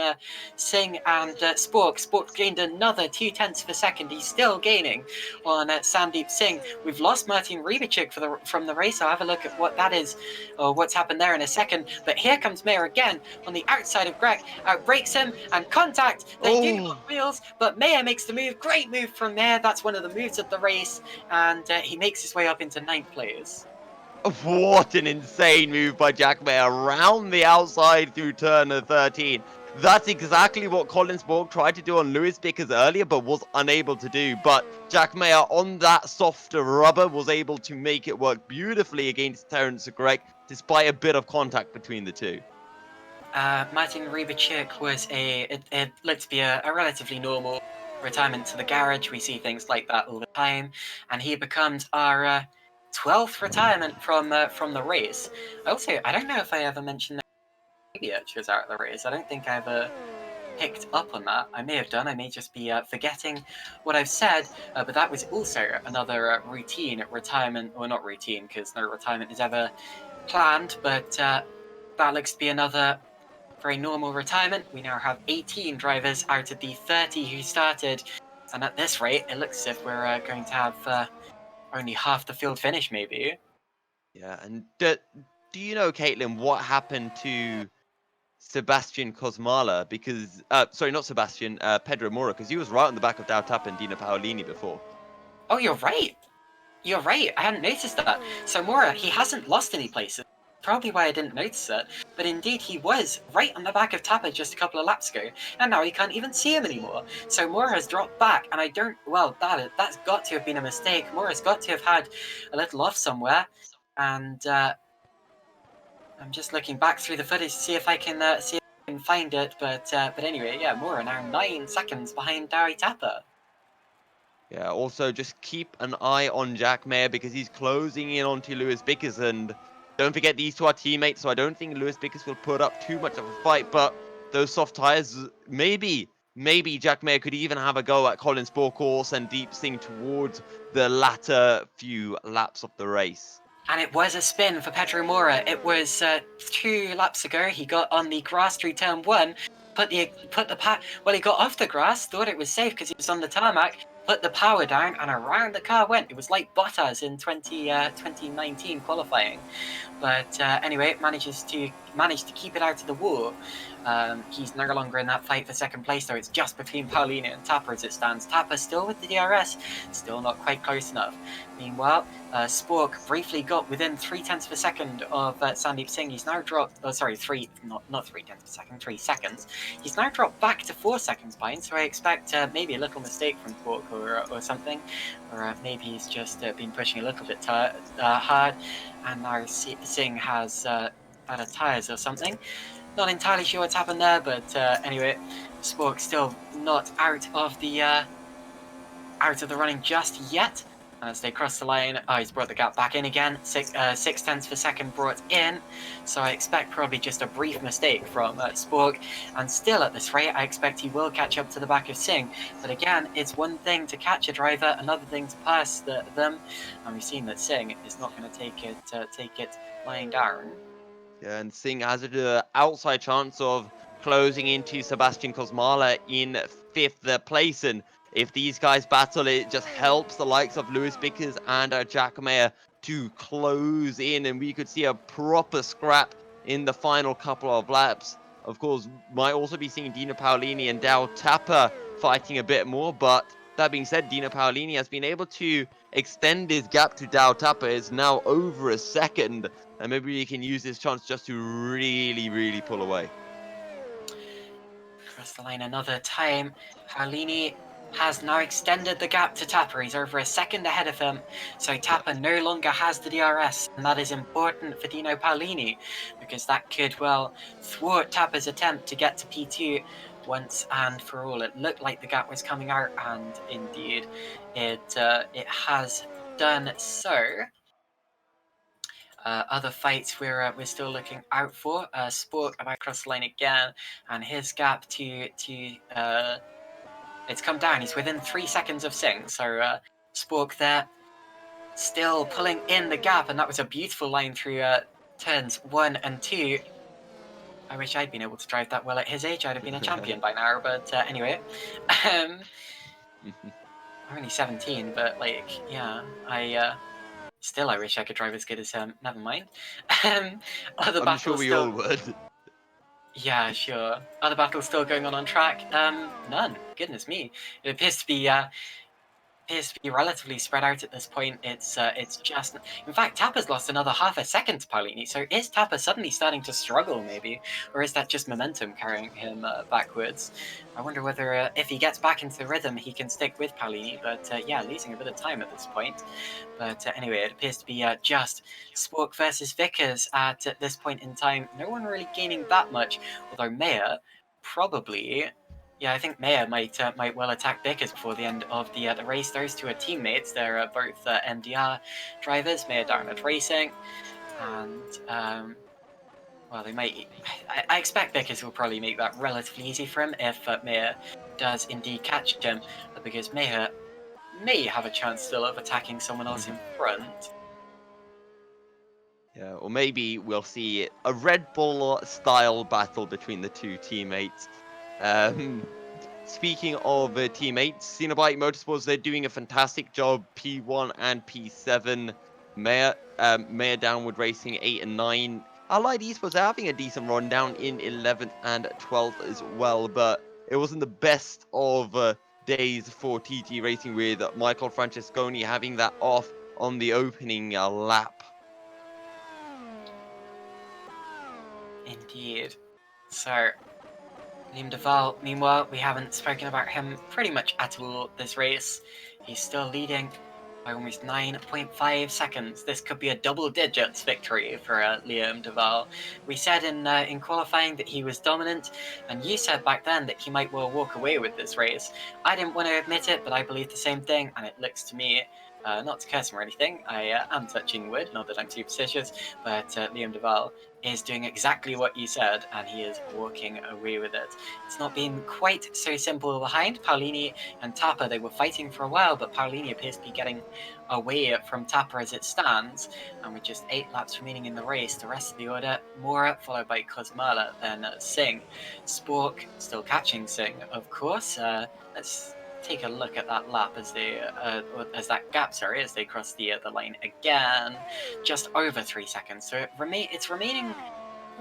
Singh and Spork. Spork gained another 0.2 of a second. He's still gaining on Sandeep Singh. We've lost Martin Rybacik from the race. I'll have a look at what that is, or what's happened there in a second. But here comes Mayer again on the outside of Grech. Outbreaks him, and contact. They do lock wheels, but Mayer makes the move. Great move from Mayer. That's one of the moves of the race, and he makes his way up into 9th place. What an insane move by Jack Mayer around the outside through turn 13. That's exactly what Colin Spork tried to do on Lewis Vickers earlier, but was unable to do. But Jack Mayer on that softer rubber was able to make it work beautifully against Terence Grech, despite a bit of contact between the two. Martin Rybacik was it looked to be a relatively normal retirement to the garage. We see things like that all the time, and he becomes our 12th retirement from the race. Also, I don't know if I ever mentioned that Rybacik was out of the race. I don't think I ever picked up on that. I may have done. I may just be forgetting what I've said. But that was also another routine retirement, or not routine, because no retirement is ever planned. But that looks to be another very normal retirement. We now have 18 drivers out of the 30 who started, and at this rate, it looks as if we're going to have only half the field finish, maybe. Yeah, and do you know, Caitlin, what happened to Sebastian Kosmala? Because, sorry, not Sebastian, Pedro Mora, because he was right on the back of Dautap and Dino Paolini before. Oh, you're right. You're right. I hadn't noticed that. So Mora, he hasn't lost any places. Probably why I didn't notice it. But indeed, he was right on the back of Tapper just a couple of laps ago, and now he can't even see him anymore. So Mora has dropped back, and I don't... Well, that's got to have been a mistake. Mora's got to have had a little off somewhere, and I'm just looking back through the footage to see if I can find it. But anyway, yeah, Mora now 9 seconds behind Dowie Tapper. Yeah, also just keep an eye on Jack Mayer because he's closing in onto Lewis Vickers, and don't forget these two are teammates, so I don't think Lewis Vickers will put up too much of a fight, but those soft tires, maybe Jack Mayer could even have a go at Colin Spork or Sandeep Singh towards the latter few laps of the race. And it was a spin for Pedro Mora. It was 2 laps ago. He got on the grass through turn 1, he got off the grass, thought it was safe because he was on the tarmac, put the power down, and around the car went. It was like Bottas in 2019 qualifying. But anyway, managed to keep it out of the wall. He's no longer in that fight for second place, so it's just between Paulini and Tapper as it stands. Tapper still with the DRS, still not quite close enough. Meanwhile, Spork briefly got within 0.3 of a second of Sandeep Singh. He's now dropped, not 0.3 of a second, 3 seconds. He's now dropped back to 4 seconds behind, so I expect maybe a little mistake from Spork or something. Or maybe he's just been pushing a little bit hard, and now Singh has better tyres or something. Not entirely sure what's happened there, but anyway, Spork still not out of the running just yet. As they cross the line, he's brought the gap back in again. 0.6 of a second brought in, so I expect probably just a brief mistake from Spork. And still at this rate, I expect he will catch up to the back of Singh. But again, it's one thing to catch a driver, another thing to pass them. And we've seen that Singh is not going to take it lying down. Yeah, and Singh has an outside chance of closing into Sebastian Kosmala in 5th place. And if these guys battle, it just helps the likes of Lewis Bickers and Jack Mayer to close in. And we could see a proper scrap in the final couple of laps. Of course, might also be seeing Dino Paolini and Dal Tapper fighting a bit more. But that being said, Dino Paolini has been able to extend his gap to Dal Tapper. It's now over a second. And maybe he can use this chance just to really, really pull away. Cross the line another time. Paolini has now extended the gap to Tapper. He's over a second ahead of him. So Tapper no longer has the DRS. And that is important for Dino Paolini, because that could, well, thwart Tapper's attempt to get to P2 once and for all. It looked like the gap was coming out, and indeed it has done so. Other fights we're still looking out for. Spork about across the line again, and his gap to it's come down. He's within 3 seconds of Singh. So Spork there, still pulling in the gap, and that was a beautiful line through turns 1 and 2. I wish I'd been able to drive that well at his age. I'd have been a champion by now. But anyway, I'm only 17, but like, yeah, Still, I wish I could drive as good as him. Never mind. Other I'm sure battles we still. all would. Yeah, sure. Other battles still going on track? None. Goodness me. It appears to be relatively spread out at this point. It's just. In fact, Tapper's lost another half a second to Paolini. So is Tapper suddenly starting to struggle, maybe, or is that just momentum carrying him backwards? I wonder whether if he gets back into the rhythm, he can stick with Paolini. But yeah, losing a bit of time at this point. But anyway, it appears to be just Spork versus Vickers at this point in time. No one really gaining that much, although Mayer probably. Yeah, I think Mayer might well attack Vickers before the end of the race. Those two are teammates. They're both MDR drivers. Mayer Dartmouth Racing, and well, they might. I expect Vickers will probably make that relatively easy for him if Mayer does indeed catch him, because Mayer may have a chance still of attacking someone else in front. Yeah, or maybe we'll see a Red Bull style battle between the two teammates. Speaking of teammates, Cenobite Motorsports, they're doing a fantastic job. P1 and P7. Mayor Downward Racing 8 and 9. Allied Esports are having a decent run down in 11th and 12th as well, but it wasn't the best of days for TT Racing, with Michael Francesconi having that off on the opening lap. Indeed. So, Liam Duvall, meanwhile, we haven't spoken about him pretty much at all this race. He's still leading by almost 9.5 seconds. This could be a double digits victory for Liam Duvall. We said in qualifying that he was dominant, and you said back then that he might well walk away with this race. I didn't want to admit it, but I believe the same thing, and it looks to me, not to curse him or anything, I am touching wood, not that I'm superstitious, but Liam Duvall is doing exactly what you said, and he is walking away with it. It's not been quite so simple behind. Paolini and Tapper, they were fighting for a while, but Paolini appears to be getting away from Tapper as it stands, and with just 8 laps remaining in the race, the rest of the order, Mora, followed by Kosmala, then Singh. Spork still catching Singh, of course. Let's take a look at that lap as they as they cross the line again, just over 3 seconds. So it's remaining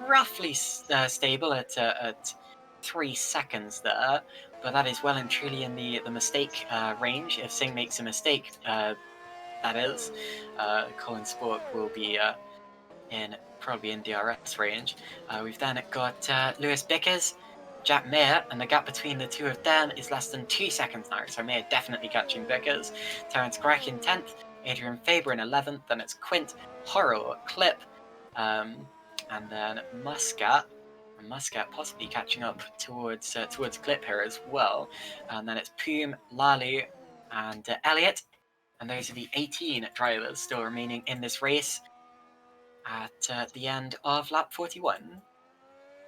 roughly stable at 3 seconds there, but that is well and truly in the mistake range. If Singh makes a mistake, that is, Colin Spork will be probably in DRS range. We've then got Lewis Bickers, Jack Mayer, and the gap between the two of them is less than 2 seconds now, so Mayer definitely catching Bickers. Terence Grech in 10th, Adrian Faber in 11th, then it's Quint, Horrell, Clip, and then Muscat. And Muscat possibly catching up towards Clip here as well. And then it's Poom, Lally, and Elliott. And those are the 18 drivers still remaining in this race at the end of lap 41.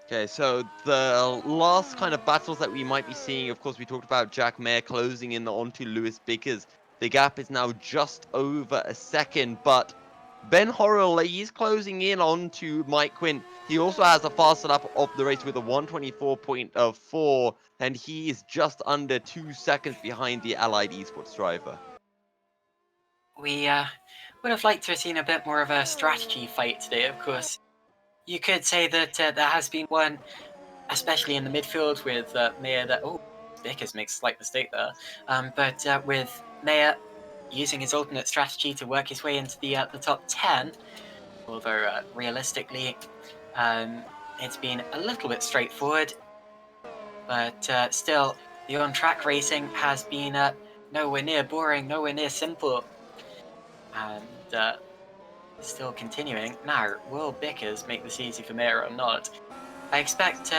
Okay, so the last kind of battles that we might be seeing, of course, we talked about Jack Mayer closing in onto Lewis Bickers. The gap is now just over a second, but Ben Horrell, he's closing in onto Mike Quint. He also has a faster lap of the race with a 124.4, and he is just under 2 seconds behind the Allied Esports driver. We would have liked to have seen a bit more of a strategy fight today, of course. You could say that there has been one, especially in the midfield with Mayer that... Oh, Bickers makes a slight mistake there. But with Mayer using his alternate strategy to work his way into the top 10, although realistically it's been a little bit straightforward, but still the on-track racing has been nowhere near boring, nowhere near simple, and still continuing. Now, will Bickers make this easy for Mayer or not? I expect,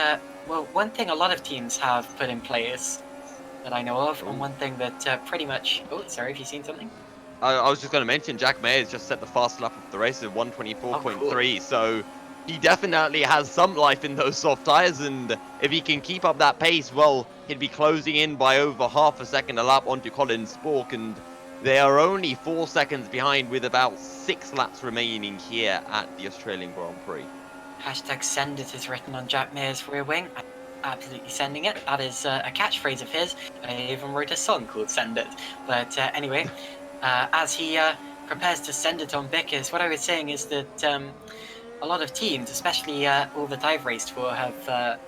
well, one thing a lot of teams have put in place that I know of, and one thing that pretty much... Oh, sorry, have you seen something? I was just going to mention Jack Mayer has just set the fastest lap of the race at 124.3, so he definitely has some life in those soft tires, and if he can keep up that pace, well, he'd be closing in by over half a second a lap onto Colin Spork, and they are only 4 seconds behind with about 6 laps remaining here at the Australian Grand Prix. Hashtag send it is written on Jack Mayer's rear wing. I'm absolutely sending it. That is a catchphrase of his. I even wrote a song called Send It. But anyway, as he prepares to send it on Bickers, what I was saying is that a lot of teams, especially all that I've raced for, have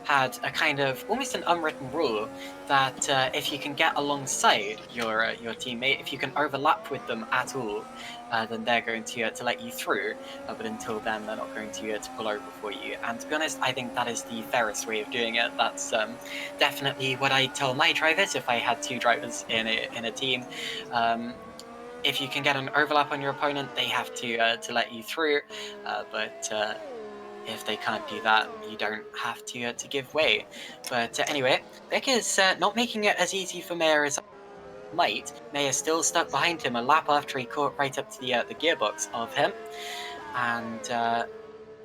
had a kind of almost an unwritten rule that if you can get alongside your teammate, if you can overlap with them at all, then they're going to let you through. But until then, they're not going to pull over for you. And to be honest, I think that is the fairest way of doing it. That's definitely what I tell my drivers if I had 2 drivers in a team. If you can get an overlap on your opponent, they have to let you through. But if they can't do that, you don't have to give way. But anyway, Beck is not making it as easy for Mayer as I might. Mayer still stuck behind him a lap after he caught right up to the gearbox of him. And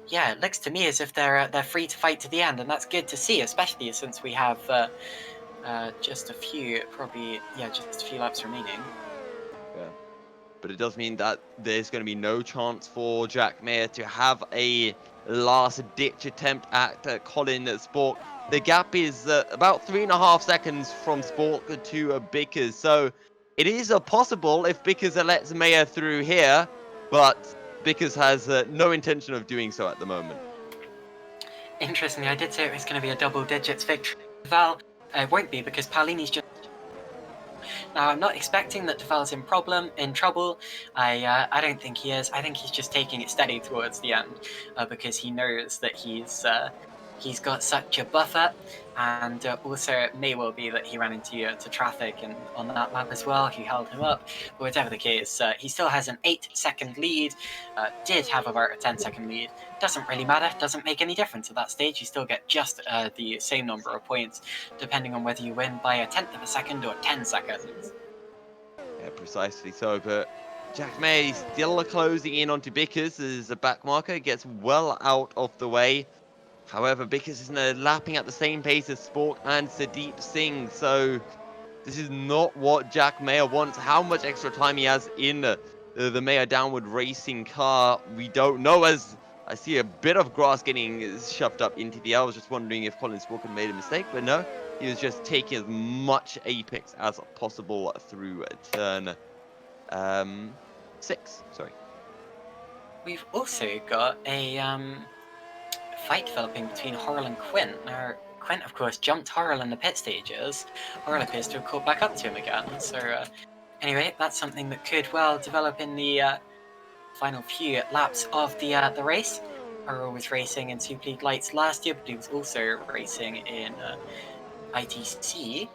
yeah, it looks to me as if they're free to fight to the end, and that's good to see, especially since we have just a few, just a few laps remaining. Yeah. But it does mean that there's going to be no chance for Jack Mayer to have a last-ditch attempt at Colin Spork. The gap is about 3.5 seconds from Spork to Bickers, so it is possible if Bickers lets Mayer through here, but Bickers has no intention of doing so at the moment. Interestingly, I did say it was going to be a double digits victory. Duvall won't be because Paolini's just... Now, I'm not expecting that Duvall's in trouble. I don't think he is. I think he's just taking it steady towards the end because he knows that he's got such a buffer, and also it may well be that he ran into traffic and on that lap as well, who held him up. But whatever the case, he still has an 8-second lead. Did have about a 10-second lead. Doesn't really matter. Doesn't make any difference at that stage. You still get just the same number of points, depending on whether you win by a 1/10 of a second or 10 seconds. Yeah, precisely so, but Jack Mayer is still closing in onto Bickers as a back marker gets well out of the way. However, Bickers isn't lapping at the same pace as Spork and Sadeep Singh, so this is not what Jack Mayer wants. How much extra time he has in the Mayer downward racing car, we don't know, as I see a bit of grass getting shoved up into the air. I was just wondering if Colin Spork had made a mistake, but no, he was just taking as much apex as possible through turn 6. Sorry. We've also got fight developing between Horrell and Quint. Now, Quint, of course, jumped Horrell in the pit stages. Horrell appears to have caught back up to him again. So, anyway, that's something that could well develop in the final few laps of the race. Horrell was racing in Superleague Lights last year, but he was also racing in ITC,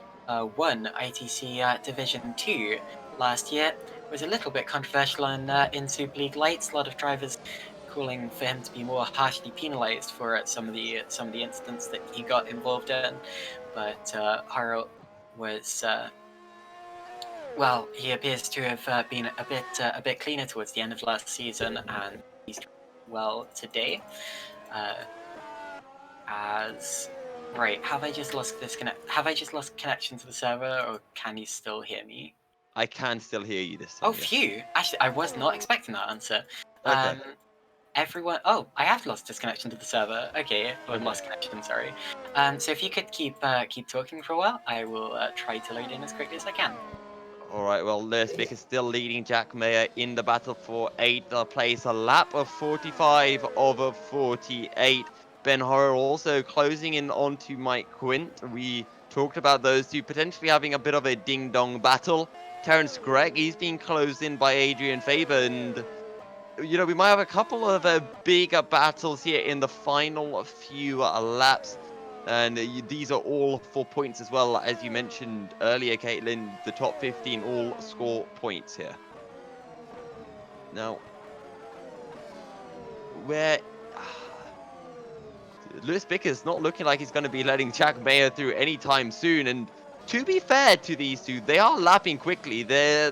won ITC Division 2 last year. It was a little bit controversial in Superleague Lights. A lot of drivers calling for him to be more harshly penalised for some of the incidents that he got involved in. But Horrell was well, he appears to have been a bit cleaner towards the end of last season, and he's well today. As right, have I just lost connection to the server, or can you still hear me? I can still hear you this time. Oh, phew! Actually, I was not expecting that answer. Okay. Everyone. Oh, I have lost disconnection to the server. Okay, or lost connection. Sorry. So if you could keep talking for a while, I will try to load in as quickly as I can. All right, well, Lewis Vick is still leading Jack Mayer in the battle for 8th place, a lap of 45 of 48. Ben Horror also closing in onto Mike Quint. We talked about those two potentially having a bit of a ding-dong battle. Terence Gregg, he's being closed in by Adrian Faber, and you know, we might have a couple of bigger battles here in the final few laps. And these are all for points as well. As you mentioned earlier, Caitlin, the top 15 all score points here. Now, where Lewis Bicker's not looking like he's going to be letting Jack Mayer through anytime soon. And to be fair to these two, they are lapping quickly. They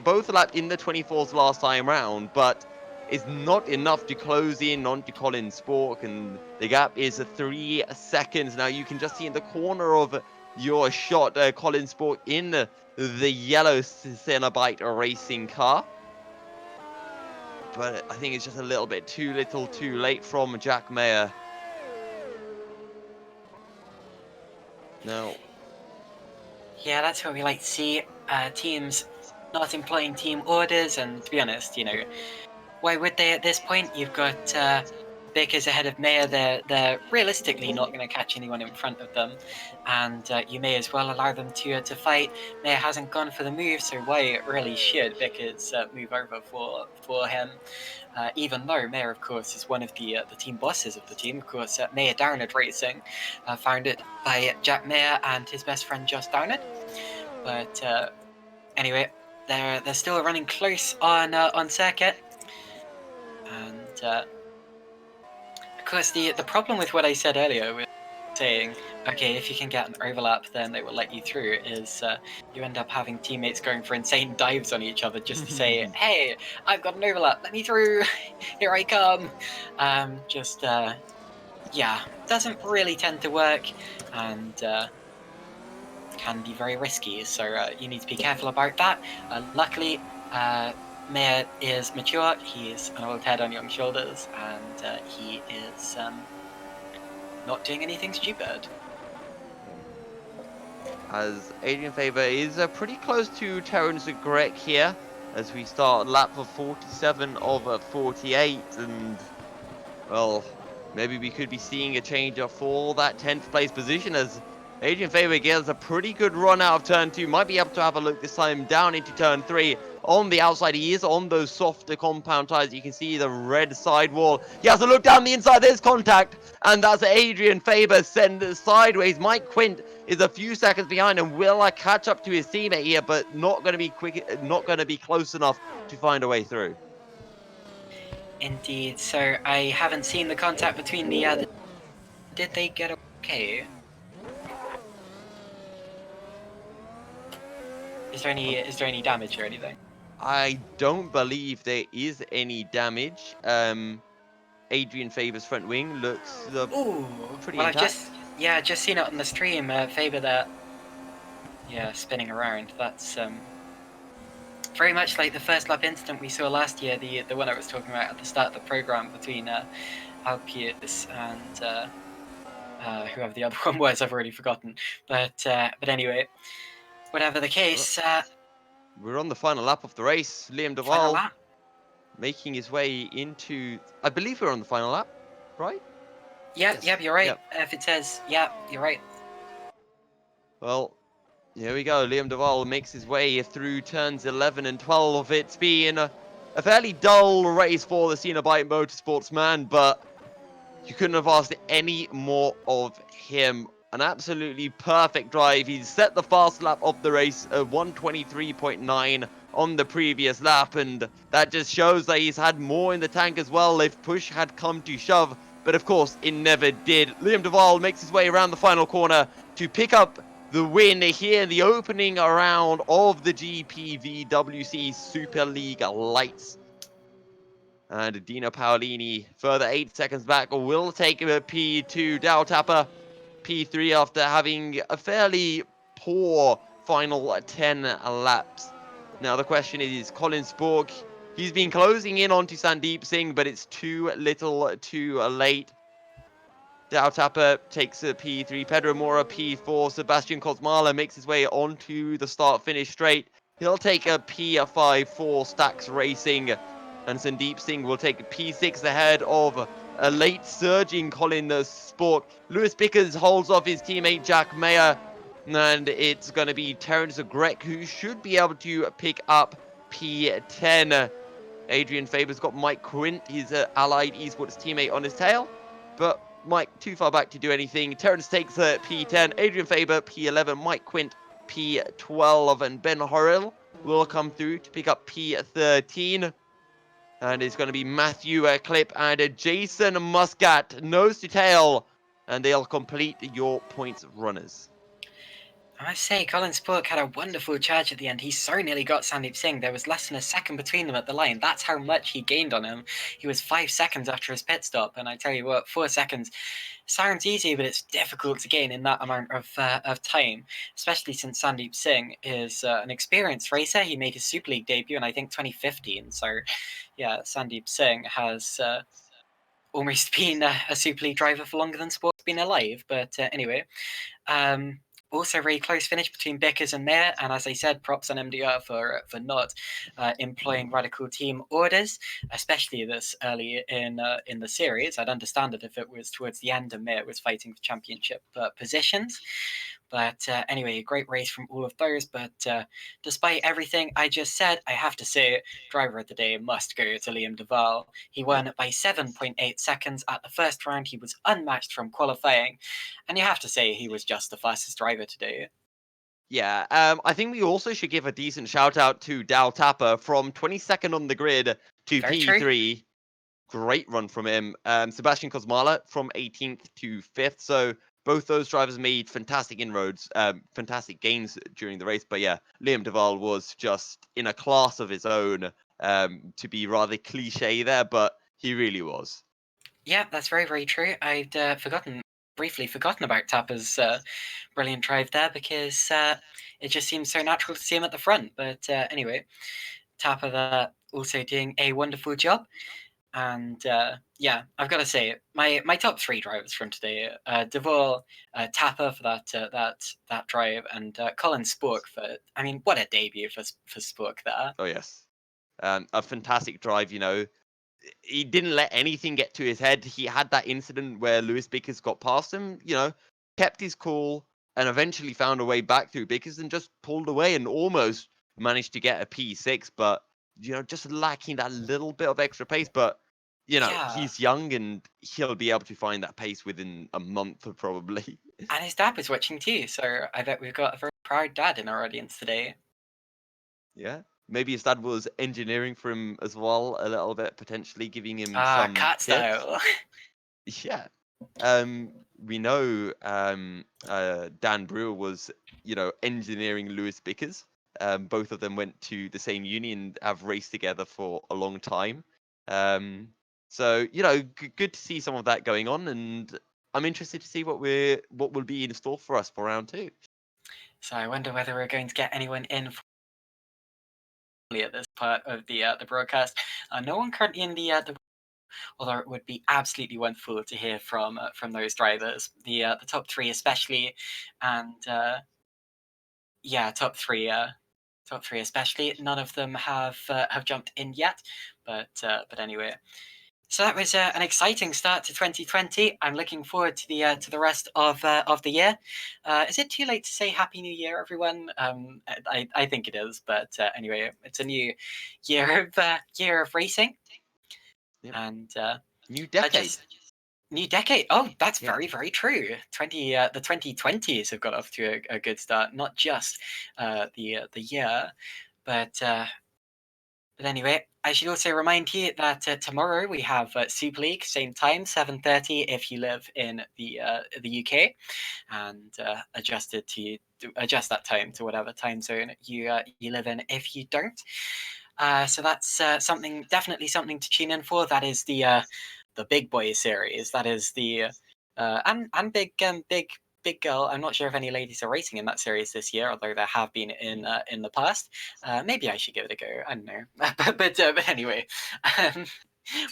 both lapped in the 24th last time round, but it's not enough to close in onto Colin Spork, and the gap is 3 seconds. Now you can just see in the corner of your shot, Colin Spork in the yellow Cenobite racing car. But I think it's just a little bit too little too late from Jack Mayer. No. Yeah, that's what we like to see. Teams not employing team orders, and to be honest, you know, why would they at this point? You've got Bakers ahead of Mayer. They're realistically not going to catch anyone in front of them, and you may as well allow them to fight. Mayer hasn't gone for the move, so why really should Bakers move over for him? Even though Mayer, of course, is one of the team bosses of the team. Of course, Mayer Downard Racing, founded by Jack Mayer and his best friend Josh Downard. But anyway, they're still running close on circuit. And of course, the problem with what I said earlier with saying, okay, if you can get an overlap, then they will let you through, is you end up having teammates going for insane dives on each other just to say, hey, I've got an overlap, let me through, here I come. Yeah, doesn't really tend to work, and can be very risky, so you need to be careful about that. Luckily, Mayer is mature, he's an old head on young shoulders, and he is not doing anything stupid. As Adrian Faber is pretty close to Terence Gregg here, as we start lap of 47 of 48, and well, maybe we could be seeing a change for that 10th place position, as Adrian Faber gets a pretty good run out of turn 2. Might be able to have a look this time down into turn 3. On the outside, he is on those softer compound tires. You can see the red sidewall. He has a look down the inside. There's contact, and that's Adrian Faber send sideways. Mike Quint is a few seconds behind and will catch up to his teammate here, but not going to be quick, not going to be close enough to find a way through. Indeed, so I haven't seen the contact between the other. Did they get okay? Is there any damage or anything? I don't believe there is any damage. Adrian Faber's front wing looks pretty well, intact. I've just seen it on the stream. Faber there, yeah, spinning around. That's very much like the first lap incident we saw last year, the one I was talking about at the start of the program between Alpius and whoever the other one was. I've already forgotten. But anyway, whatever the case. We're on the final lap of the race. Liam Duvall making his way into. I believe we're on the final lap, right? Yep, Yes. you're right. Yep. If it says, yeah, you're right. Well, here we go. Liam Duvall makes his way through turns 11 and 12. It's been a fairly dull race for the Cenobite Motorsports man, but you couldn't have asked any more of him. An absolutely perfect drive. He's set the fast lap of the race at 123.9 on the previous lap, and that just shows that he's had more in the tank as well if push had come to shove. But of course, it never did. Liam Duvall makes his way around the final corner to pick up the win here in the opening round of the GPVWC Super League Lights. And Dino Paolini, further 8 seconds back, will take a P2. Dow Tapper, P3 after having a fairly poor final 10 laps. Now the question is, Colin Spork, he's been closing in onto Sandeep Singh, but it's too little too late. Dow Tapper takes a P3, Pedro Mora P4, Sebastian Kosmala makes his way onto the start-finish straight. He'll take a P5 for Stacks Racing, and Sandeep Singh will take a P6 ahead of a late surging Colin Spork. Lewis Bickers holds off his teammate Jack Mayer, and it's going to be Terence Grech who should be able to pick up P10. Adrian Faber's got Mike Quint, his allied esports teammate, on his tail, but Mike too far back to do anything. Terence takes a P10, Adrian Faber P11, Mike Quint P12, and bin-Suhayl will come through to pick up P13. And it's going to be Matthew Clip and Jason Muscat, nose to tail, and they'll complete your points runners. I must say, Colin Spork had a wonderful charge at the end. He so nearly got Sandeep Singh. There was less than a second between them at the line. That's how much he gained on him. He was 5 seconds after his pit stop, and I tell you what, 4 seconds sounds easy, but it's difficult to gain in that amount of time, especially since Sandeep Singh is an experienced racer. He made his Super League debut in, I think, 2015. So, yeah, Sandeep Singh has almost been a Super League driver for longer than Sport's been alive. But anyway, also very close finish between Bickers and Mayer, and as I said, props on MDR for not employing radical team orders, especially this early in the series. I'd understand it if it was towards the end and Mayer was fighting for championship positions. But anyway, a great race from all of those. But despite everything I just said, I have to say, driver of the day must go to Liam Duvall. He won by 7.8 seconds at the first round. He was unmatched from qualifying. And you have to say, he was just the fastest driver today. Yeah, I think we also should give a decent shout out to Dow Tapper from 22nd on the grid to Very P3. true. Great run from him. Sebastian Kosmala from 18th to 5th. So both those drivers made fantastic inroads, fantastic gains during the race. But yeah, Liam Duvall was just in a class of his own, to be rather cliche there, but he really was. Yeah, that's very, very true. I'd briefly forgotten about Tapper's brilliant drive there because it just seems so natural to see him at the front. But anyway, Tapper there also doing a wonderful job. And yeah, I've got to say, my top 3 drivers from today: Duvall, Tapper for that drive, and Colin Spork for. I mean, what a debut for Spork there. Oh yes, a fantastic drive. He didn't let anything get to his head. He had that incident where Lewis Bickers got past him, kept his cool, and eventually found a way back through Bickers and just pulled away and almost managed to get a P6, but just lacking that little bit of extra pace. But Yeah, he's young and he'll be able to find that pace within a month probably. and his dad was watching too, so I bet we've got a very proud dad in our audience today. Yeah. Maybe his dad was engineering for him as well a little bit, potentially giving him some Cat tips. style. Yeah. We know Dan Brewer was, engineering Lewis Bickers. Both of them went to the same uni and have raced together for a long time. So good to see some of that going on, and I'm interested to see what will be in store for us for round 2. So I wonder whether we're going to get anyone in at this part of the broadcast. No one currently in the although it would be absolutely wonderful to hear from those drivers, the top 3 especially, and yeah, top 3 especially. None of them have jumped in yet, but anyway, So that was an exciting start to 2020. I'm looking forward to the rest of the year. Is it too late to say Happy New Year, everyone? I think it is, but anyway, it's a new year of racing, Yep. and New I decade. just new decade. Oh, that's Yeah. very true. The 2020s have got off to a good start. Not just the year, but but anyway, I should also remind you that tomorrow we have Super League, same time, 7:30 if you live in the UK, and adjust that time to whatever time zone you live in if you don't. So that's definitely something to tune in for. That is the Big Boy series. That is the and big girl. I'm not sure if any ladies are racing in that series this year, although there have been in the past. Maybe I should give it a go. I don't know, but anyway, um,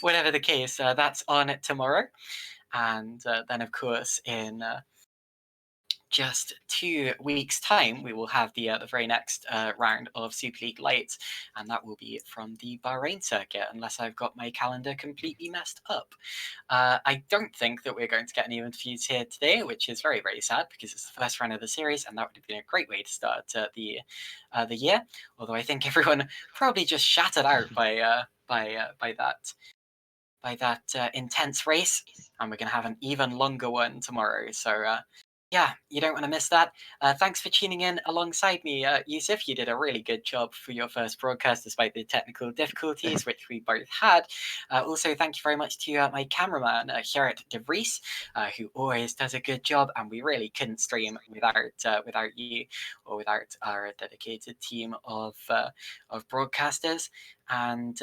whatever the case, that's on tomorrow, and then of course in just 2 weeks' time, we will have the very next round of Superleague Lights, and that will be from the Bahrain circuit, unless I've got my calendar completely messed up. I don't think that we're going to get any interviews here today, which is very sad because it's the first round of the series, and that would have been a great way to start the year. Although I think everyone probably just shattered out by that intense race, and we're going to have an even longer one tomorrow. So, yeah, you don't want to miss that. Thanks for tuning in alongside me, Yousuf. You did a really good job for your first broadcast, despite the technical difficulties which we both had. Also, thank you very much to my cameraman, Gerrit de Vries, who always does a good job, and we really couldn't stream without you or without our dedicated team of broadcasters. And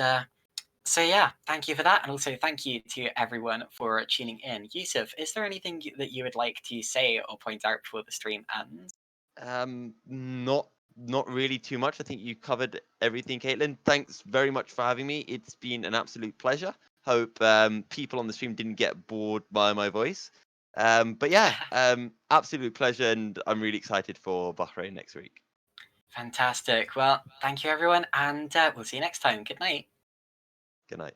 so yeah, thank you for that, and also thank you to everyone for tuning in. Yousuf, is there anything that you would like to say or point out before the stream ends? Not really too much. I think you covered everything, Caitlin. Thanks very much for having me. It's been an absolute pleasure. Hope people on the stream didn't get bored by my voice. But yeah, absolute pleasure, and I'm really excited for Bahrain next week. Fantastic. Well, thank you everyone, and we'll see you next time. Good night. Good night.